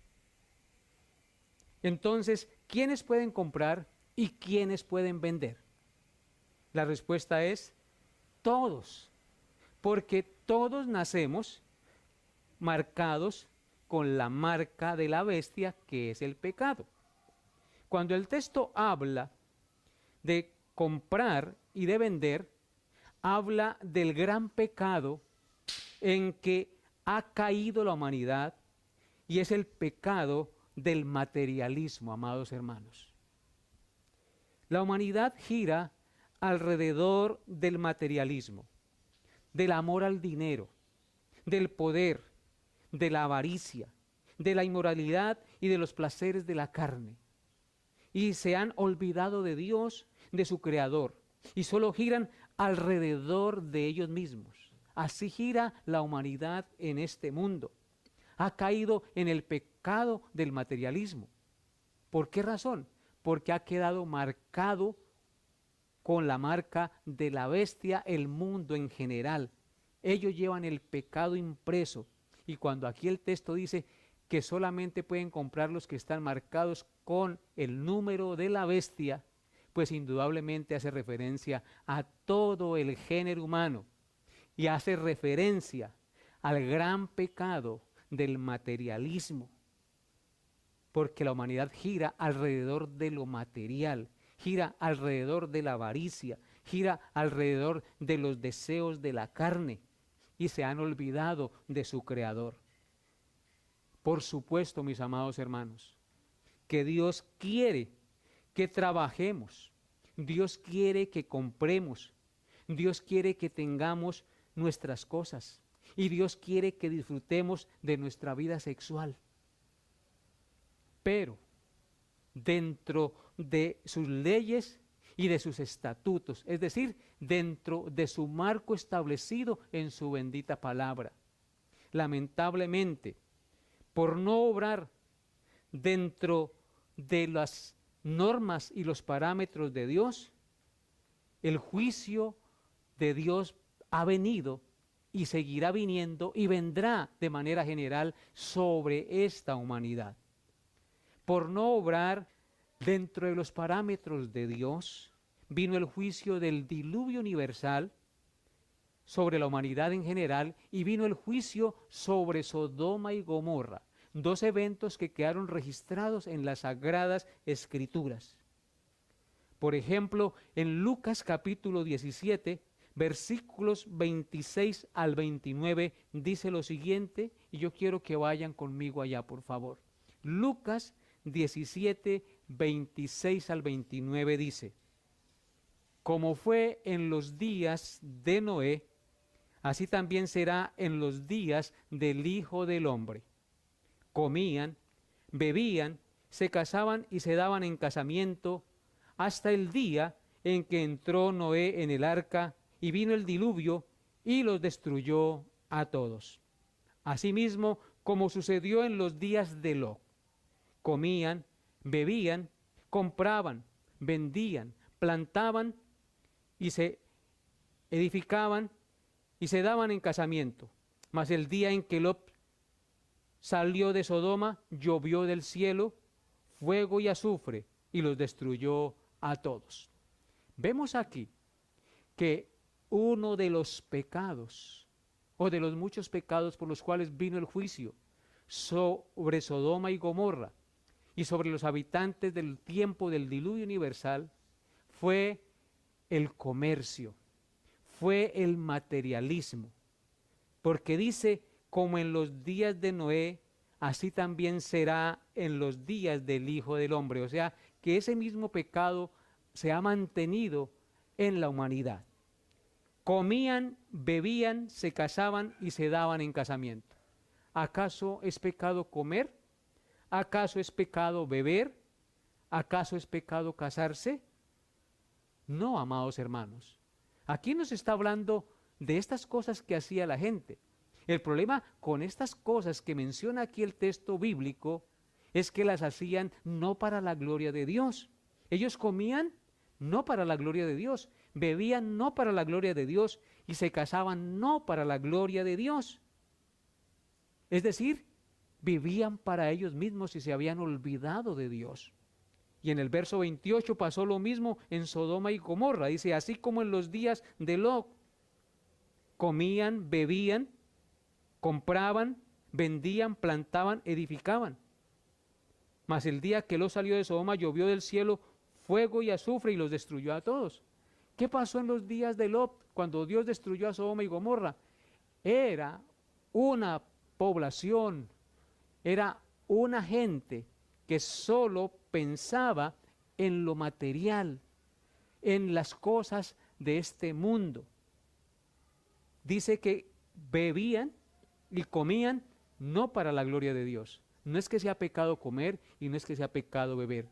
Entonces, ¿quiénes pueden comprar y quiénes pueden vender? La respuesta es todos, porque todos nacemos marcados con la marca de la bestia, que es el pecado. Cuando el texto habla de comprar y de vender, habla del gran pecado en que ha caído la humanidad, y es el pecado del materialismo, amados hermanos. La humanidad gira alrededor del materialismo, del amor al dinero, del poder, de la avaricia, de la inmoralidad y de los placeres de la carne. Y se han olvidado de Dios, de su Creador, y solo giran alrededor de ellos mismos. Así gira la humanidad en este mundo. Ha caído en el pecado del materialismo. ¿Por qué razón? Porque ha quedado marcado con la marca de la bestia el mundo en general. Ellos llevan el pecado impreso. Y cuando aquí el texto dice que solamente pueden comprar los que están marcados con el número de la bestia, pues indudablemente hace referencia a todo el género humano y hace referencia al gran pecado del materialismo, porque la humanidad gira alrededor de lo material, gira alrededor de la avaricia, gira alrededor de los deseos de la carne, y se han olvidado de su Creador. Por supuesto, mis amados hermanos, que Dios quiere que trabajemos, Dios quiere que compremos, Dios quiere que tengamos nuestras cosas, y Dios quiere que disfrutemos de nuestra vida sexual. Pero dentro de sus leyes y de sus estatutos, es decir, dentro de su marco establecido en su bendita palabra. Lamentablemente, por no obrar dentro de las normas y los parámetros de Dios, el juicio de Dios ha venido y seguirá viniendo y vendrá de manera general sobre esta humanidad. Por no obrar dentro de los parámetros de Dios, vino el juicio del diluvio universal sobre la humanidad en general, y vino el juicio sobre Sodoma y Gomorra, dos eventos que quedaron registrados en las Sagradas Escrituras. Por ejemplo, en Lucas capítulo 17, versículos 26 al 29, dice lo siguiente, y yo quiero que vayan conmigo allá, por favor. Lucas 17, 26 al 29 dice: como fue en los días de Noé, así también será en los días del Hijo del Hombre. Comían, bebían, se casaban y se daban en casamiento, hasta el día en que entró Noé en el arca, y vino el diluvio y los destruyó a todos. Asimismo, como sucedió en los días de Lot, comían, bebían, compraban, vendían, plantaban y se edificaban y se daban en casamiento. Mas el día en que Lot salió de Sodoma, llovió del cielo fuego y azufre y los destruyó a todos. Vemos aquí que uno de los pecados, o de los muchos pecados por los cuales vino el juicio sobre Sodoma y Gomorra y sobre los habitantes del tiempo del diluvio universal, fue el comercio, fue el materialismo, porque dice, como en los días de Noé, así también será en los días del Hijo del Hombre. O sea, que ese mismo pecado se ha mantenido en la humanidad. comían, bebían, se casaban y se daban en casamiento. ¿Acaso es pecado comer? ¿Acaso es pecado beber? ¿Acaso es pecado casarse? No, amados hermanos. Aquí nos está hablando de estas cosas que hacía la gente. El problema con estas cosas que menciona aquí el texto bíblico es que las hacían no para la gloria de Dios. Ellos comían no para la gloria de Dios, bebían no para la gloria de Dios y se casaban no para la gloria de Dios. Es decir, vivían para ellos mismos y se habían olvidado de Dios. Y en el verso 28 pasó lo mismo en Sodoma y Gomorra. Dice, así como en los días de Lot, comían, bebían, compraban, vendían, plantaban, edificaban. Mas el día que Lot salió de Sodoma, llovió del cielo fuego y azufre y los destruyó a todos. ¿Qué pasó en los días de Lot cuando Dios destruyó a Sodoma y Gomorra? Era una población, era una gente que solo pensaba en lo material, en las cosas de este mundo. Dice que bebían y comían no para la gloria de Dios. No es que sea pecado comer y no es que sea pecado beber.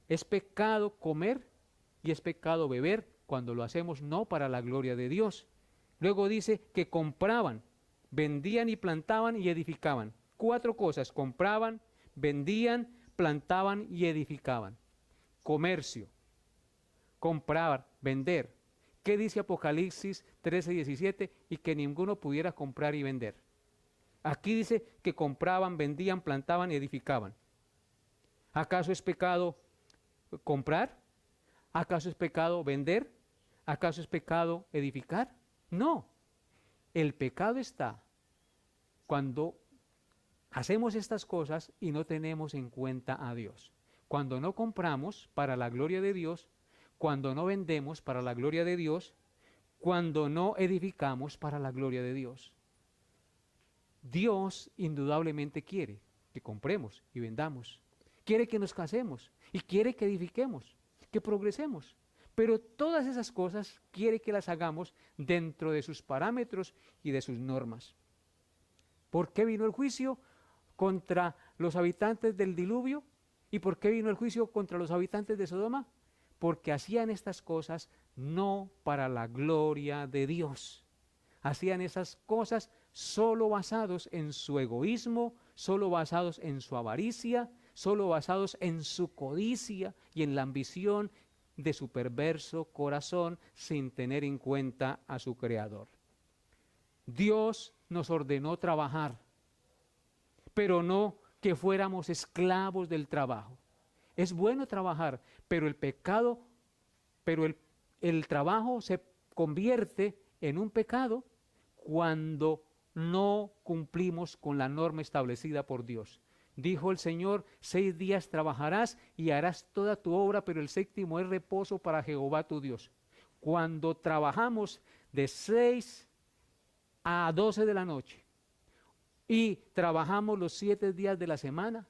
Es pecado comer y es pecado beber cuando lo hacemos no para la gloria de Dios. Luego dice que compraban, vendían y plantaban y edificaban. 4 cosas: compraban, vendían, plantaban y edificaban. Comercio, comprar, vender. ¿Qué dice Apocalipsis 13:17? Y que ninguno pudiera comprar y vender. Aquí dice que compraban, vendían, plantaban y edificaban. ¿Acaso es pecado comprar? ¿Acaso es pecado vender? ¿Acaso es pecado edificar? No. El pecado está cuando hacemos estas cosas y no tenemos en cuenta a Dios. Cuando no compramos para la gloria de Dios, cuando no vendemos para la gloria de Dios, cuando no edificamos para la gloria de Dios. Dios indudablemente quiere que compremos y vendamos. Quiere que nos casemos y quiere que edifiquemos, que progresemos. Pero todas esas cosas quiere que las hagamos dentro de sus parámetros y de sus normas. ¿Por qué vino el juicio contra los habitantes del diluvio? ¿Y por qué vino el juicio contra los habitantes de Sodoma? Porque hacían estas cosas no para la gloria de Dios. Hacían esas cosas solo basados en su egoísmo, solo basados en su avaricia, solo basados en su codicia y en la ambición de su perverso corazón, sin tener en cuenta a su Creador. Dios nos ordenó trabajar, pero no que fuéramos esclavos del trabajo. Es bueno trabajar, pero el pecado, el trabajo se convierte en un pecado cuando no cumplimos con la norma establecida por Dios. Dijo el Señor, 6 días trabajarás y harás toda tu obra, pero el 7º es reposo para Jehová tu Dios. Cuando trabajamos de 6 a 12 de la noche y trabajamos los 7 días de la semana,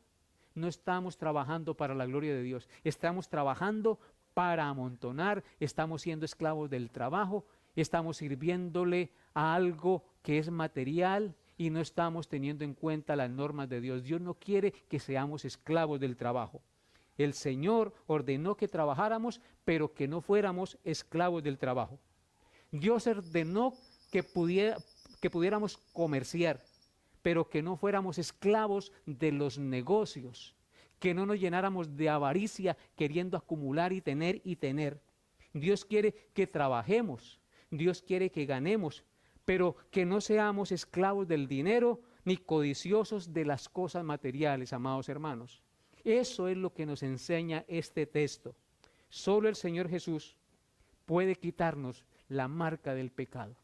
no estamos trabajando para la gloria de Dios. Estamos trabajando para amontonar, estamos siendo esclavos del trabajo, estamos sirviéndole a algo que es material y no estamos teniendo en cuenta las normas de Dios. Dios no quiere que seamos esclavos del trabajo. El Señor ordenó que trabajáramos, pero que no fuéramos esclavos del trabajo. Dios ordenó que pudiéramos comerciar, pero que no fuéramos esclavos de los negocios, que no nos llenáramos de avaricia queriendo acumular y tener y tener. Dios quiere que trabajemos, Dios quiere que ganemos, pero que no seamos esclavos del dinero ni codiciosos de las cosas materiales, amados hermanos. Eso es lo que nos enseña este texto. Solo el Señor Jesús puede quitarnos la marca del pecado.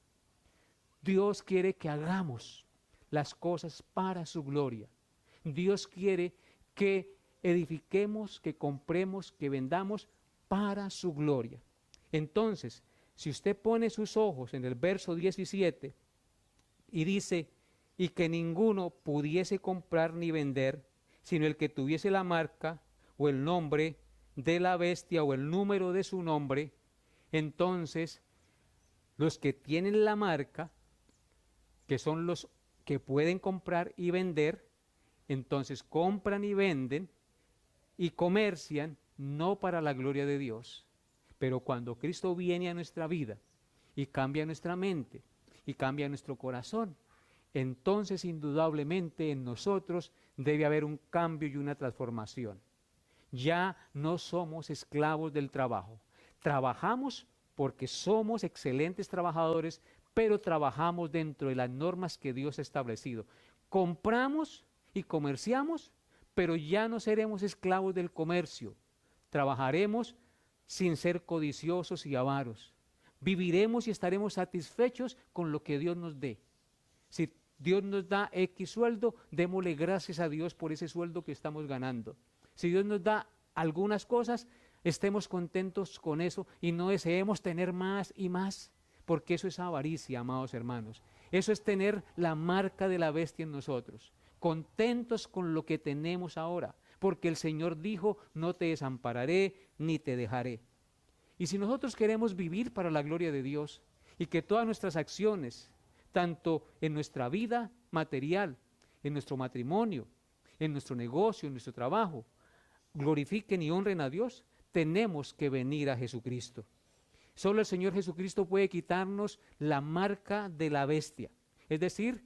Dios quiere que hagamos las cosas para su gloria. Dios quiere que edifiquemos, que compremos, que vendamos para su gloria. Entonces, si usted pone sus ojos en el verso 17 y dice, y que ninguno pudiese comprar ni vender, sino el que tuviese la marca o el nombre de la bestia o el número de su nombre, entonces Los que tienen la marca, que son los que pueden comprar y vender, entonces compran y venden y comercian no para la gloria de Dios. Pero cuando Cristo viene a nuestra vida y cambia nuestra mente y cambia nuestro corazón, entonces indudablemente en nosotros debe haber un cambio y una transformación. Ya no somos esclavos del trabajo. Trabajamos porque somos excelentes trabajadores, pero trabajamos dentro de las normas que Dios ha establecido. Compramos y comerciamos, pero ya no seremos esclavos del comercio. Trabajaremos sin ser codiciosos y avaros. Viviremos y estaremos satisfechos con lo que Dios nos dé. Si Dios nos da X sueldo, démosle gracias a Dios por ese sueldo que estamos ganando. Si Dios nos da algunas cosas, estemos contentos con eso y no deseemos tener más y más, porque eso es avaricia, amados hermanos. Eso es tener la marca de la bestia en nosotros, contentos con lo que tenemos ahora, porque el Señor dijo, no te desampararé ni te dejaré. Y si nosotros queremos vivir para la gloria de Dios y que todas nuestras acciones, tanto en nuestra vida material, en nuestro matrimonio, en nuestro negocio, en nuestro trabajo, glorifiquen y honren a Dios, tenemos que venir a Jesucristo. Solo el Señor Jesucristo puede quitarnos la marca de la bestia, es decir,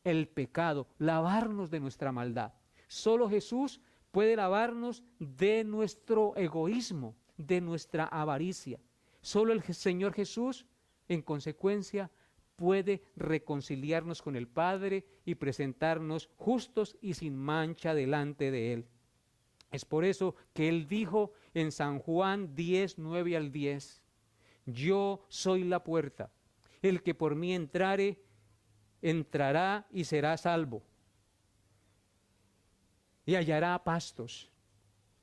el pecado, lavarnos de nuestra maldad. Solo Jesús puede lavarnos de nuestro egoísmo, de nuestra avaricia. Solo el Señor Jesús, en consecuencia, puede reconciliarnos con el Padre y presentarnos justos y sin mancha delante de Él. Es por eso que Él dijo en San Juan 10, 9 al 10, yo soy la puerta, el que por mí entrare, entrará y será salvo, y hallará pastos.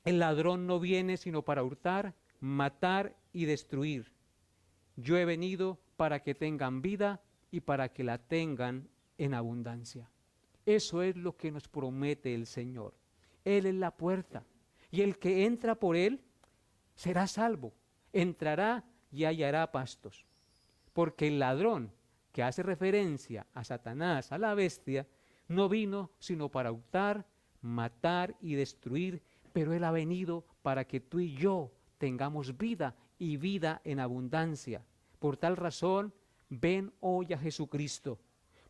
El ladrón no viene sino para hurtar, matar y destruir. Yo he venido para que tengan vida y para que la tengan en abundancia. Eso es lo que nos promete el Señor. Él es la puerta, y el que entra por Él será salvo, entrará y hallará pastos. Porque el ladrón, que hace referencia a Satanás, a la bestia, no vino sino para hurtar, matar y destruir, pero Él ha venido para que tú y yo tengamos vida y vida en abundancia. Por tal razón, ven hoy a Jesucristo,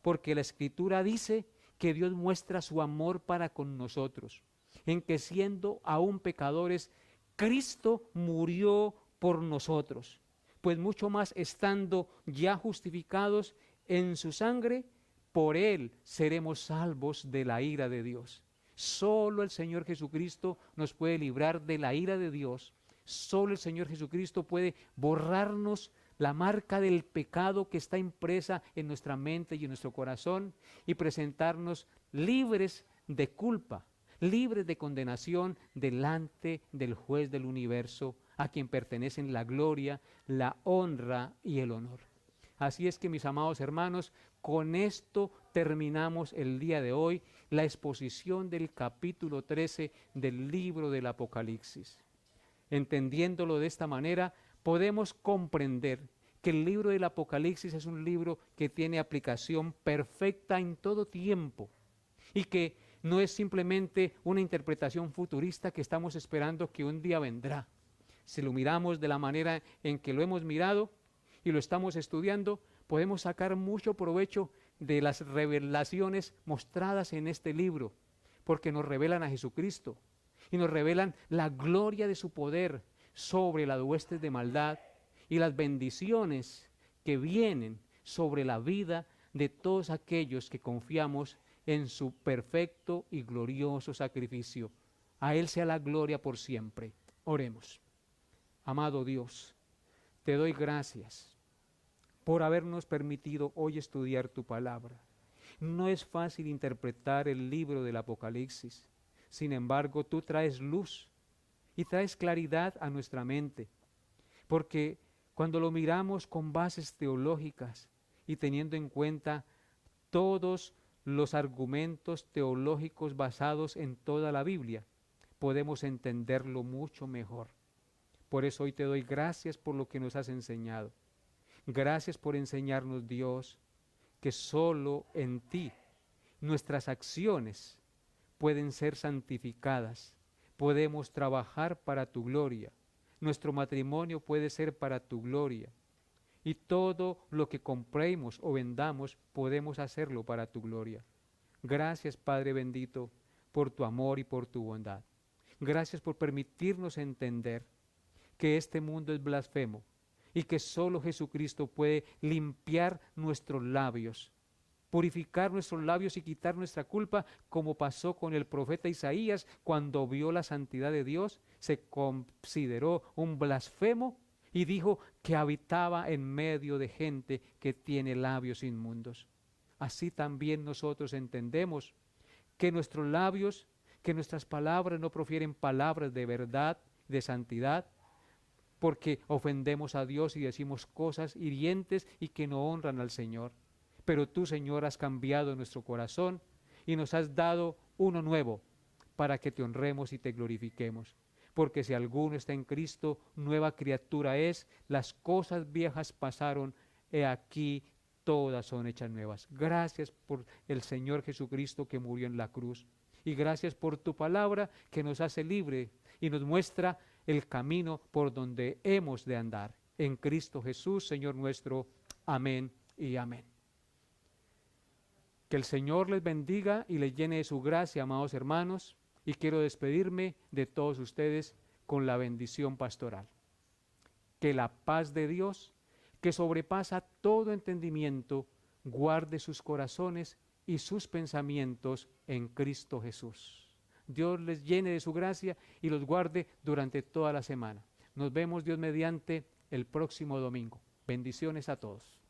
porque la Escritura dice que Dios muestra su amor para con nosotros, en que siendo aún pecadores, Cristo murió por nosotros, pues mucho más estando ya justificados en su sangre, por Él seremos salvos de la ira de Dios. Solo el Señor Jesucristo nos puede librar de la ira de Dios. Solo el Señor Jesucristo puede borrarnos la marca del pecado que está impresa en nuestra mente y en nuestro corazón y presentarnos libres de culpa, libres de condenación delante del juez del universo, a quien pertenecen la gloria, la honra y el honor. Así es que, mis amados hermanos, con esto terminamos el día de hoy la exposición del capítulo 13 del libro del Apocalipsis. Entendiéndolo de esta manera, podemos comprender que el libro del Apocalipsis es un libro que tiene aplicación perfecta en todo tiempo y que no es simplemente una interpretación futurista que estamos esperando que un día vendrá. Si lo miramos de la manera en que lo hemos mirado y lo estamos estudiando, podemos sacar mucho provecho de las revelaciones mostradas en este libro, porque nos revelan a Jesucristo y nos revelan la gloria de su poder sobre las huestes de maldad y las bendiciones que vienen sobre la vida de todos aquellos que confiamos en su perfecto y glorioso sacrificio. A Él sea la gloria por siempre. Oremos. Amado Dios, te doy gracias por habernos permitido hoy estudiar tu palabra. No es fácil interpretar el libro del Apocalipsis. Sin embargo, tú traes luz y traes claridad a nuestra mente, porque cuando lo miramos con bases teológicas y teniendo en cuenta todos los argumentos teológicos basados en toda la Biblia, podemos entenderlo mucho mejor. Por eso hoy te doy gracias por lo que nos has enseñado. Gracias por enseñarnos, Dios, que solo en ti nuestras acciones pueden ser santificadas. Podemos trabajar para tu gloria. Nuestro matrimonio puede ser para tu gloria. Y todo lo que compremos o vendamos, podemos hacerlo para tu gloria. Gracias, Padre bendito, por tu amor y por tu bondad. Gracias por permitirnos entender que este mundo es blasfemo y que solo Jesucristo puede limpiar nuestros labios, purificar nuestros labios y quitar nuestra culpa, como pasó con el profeta Isaías cuando vio la santidad de Dios. Se consideró un blasfemo y dijo que habitaba en medio de gente que tiene labios inmundos. Así también nosotros entendemos que nuestros labios, que nuestras palabras no profieren palabras de verdad, de santidad, porque ofendemos a Dios y decimos cosas hirientes y que no honran al Señor. Pero tú, Señor, has cambiado nuestro corazón y nos has dado uno nuevo para que te honremos y te glorifiquemos. Porque si alguno está en Cristo, nueva criatura es, las cosas viejas pasaron, he aquí todas son hechas nuevas. Gracias por el Señor Jesucristo que murió en la cruz. Y gracias por tu palabra que nos hace libre y nos muestra el camino por donde hemos de andar. En Cristo Jesús, Señor nuestro. Amén y amén. Que el Señor les bendiga y les llene de su gracia, amados hermanos. Y quiero despedirme de todos ustedes con la bendición pastoral. Que la paz de Dios, que sobrepasa todo entendimiento, guarde sus corazones y sus pensamientos en Cristo Jesús. Dios les llene de su gracia y los guarde durante toda la semana. Nos vemos, Dios mediante, el próximo domingo. Bendiciones a todos.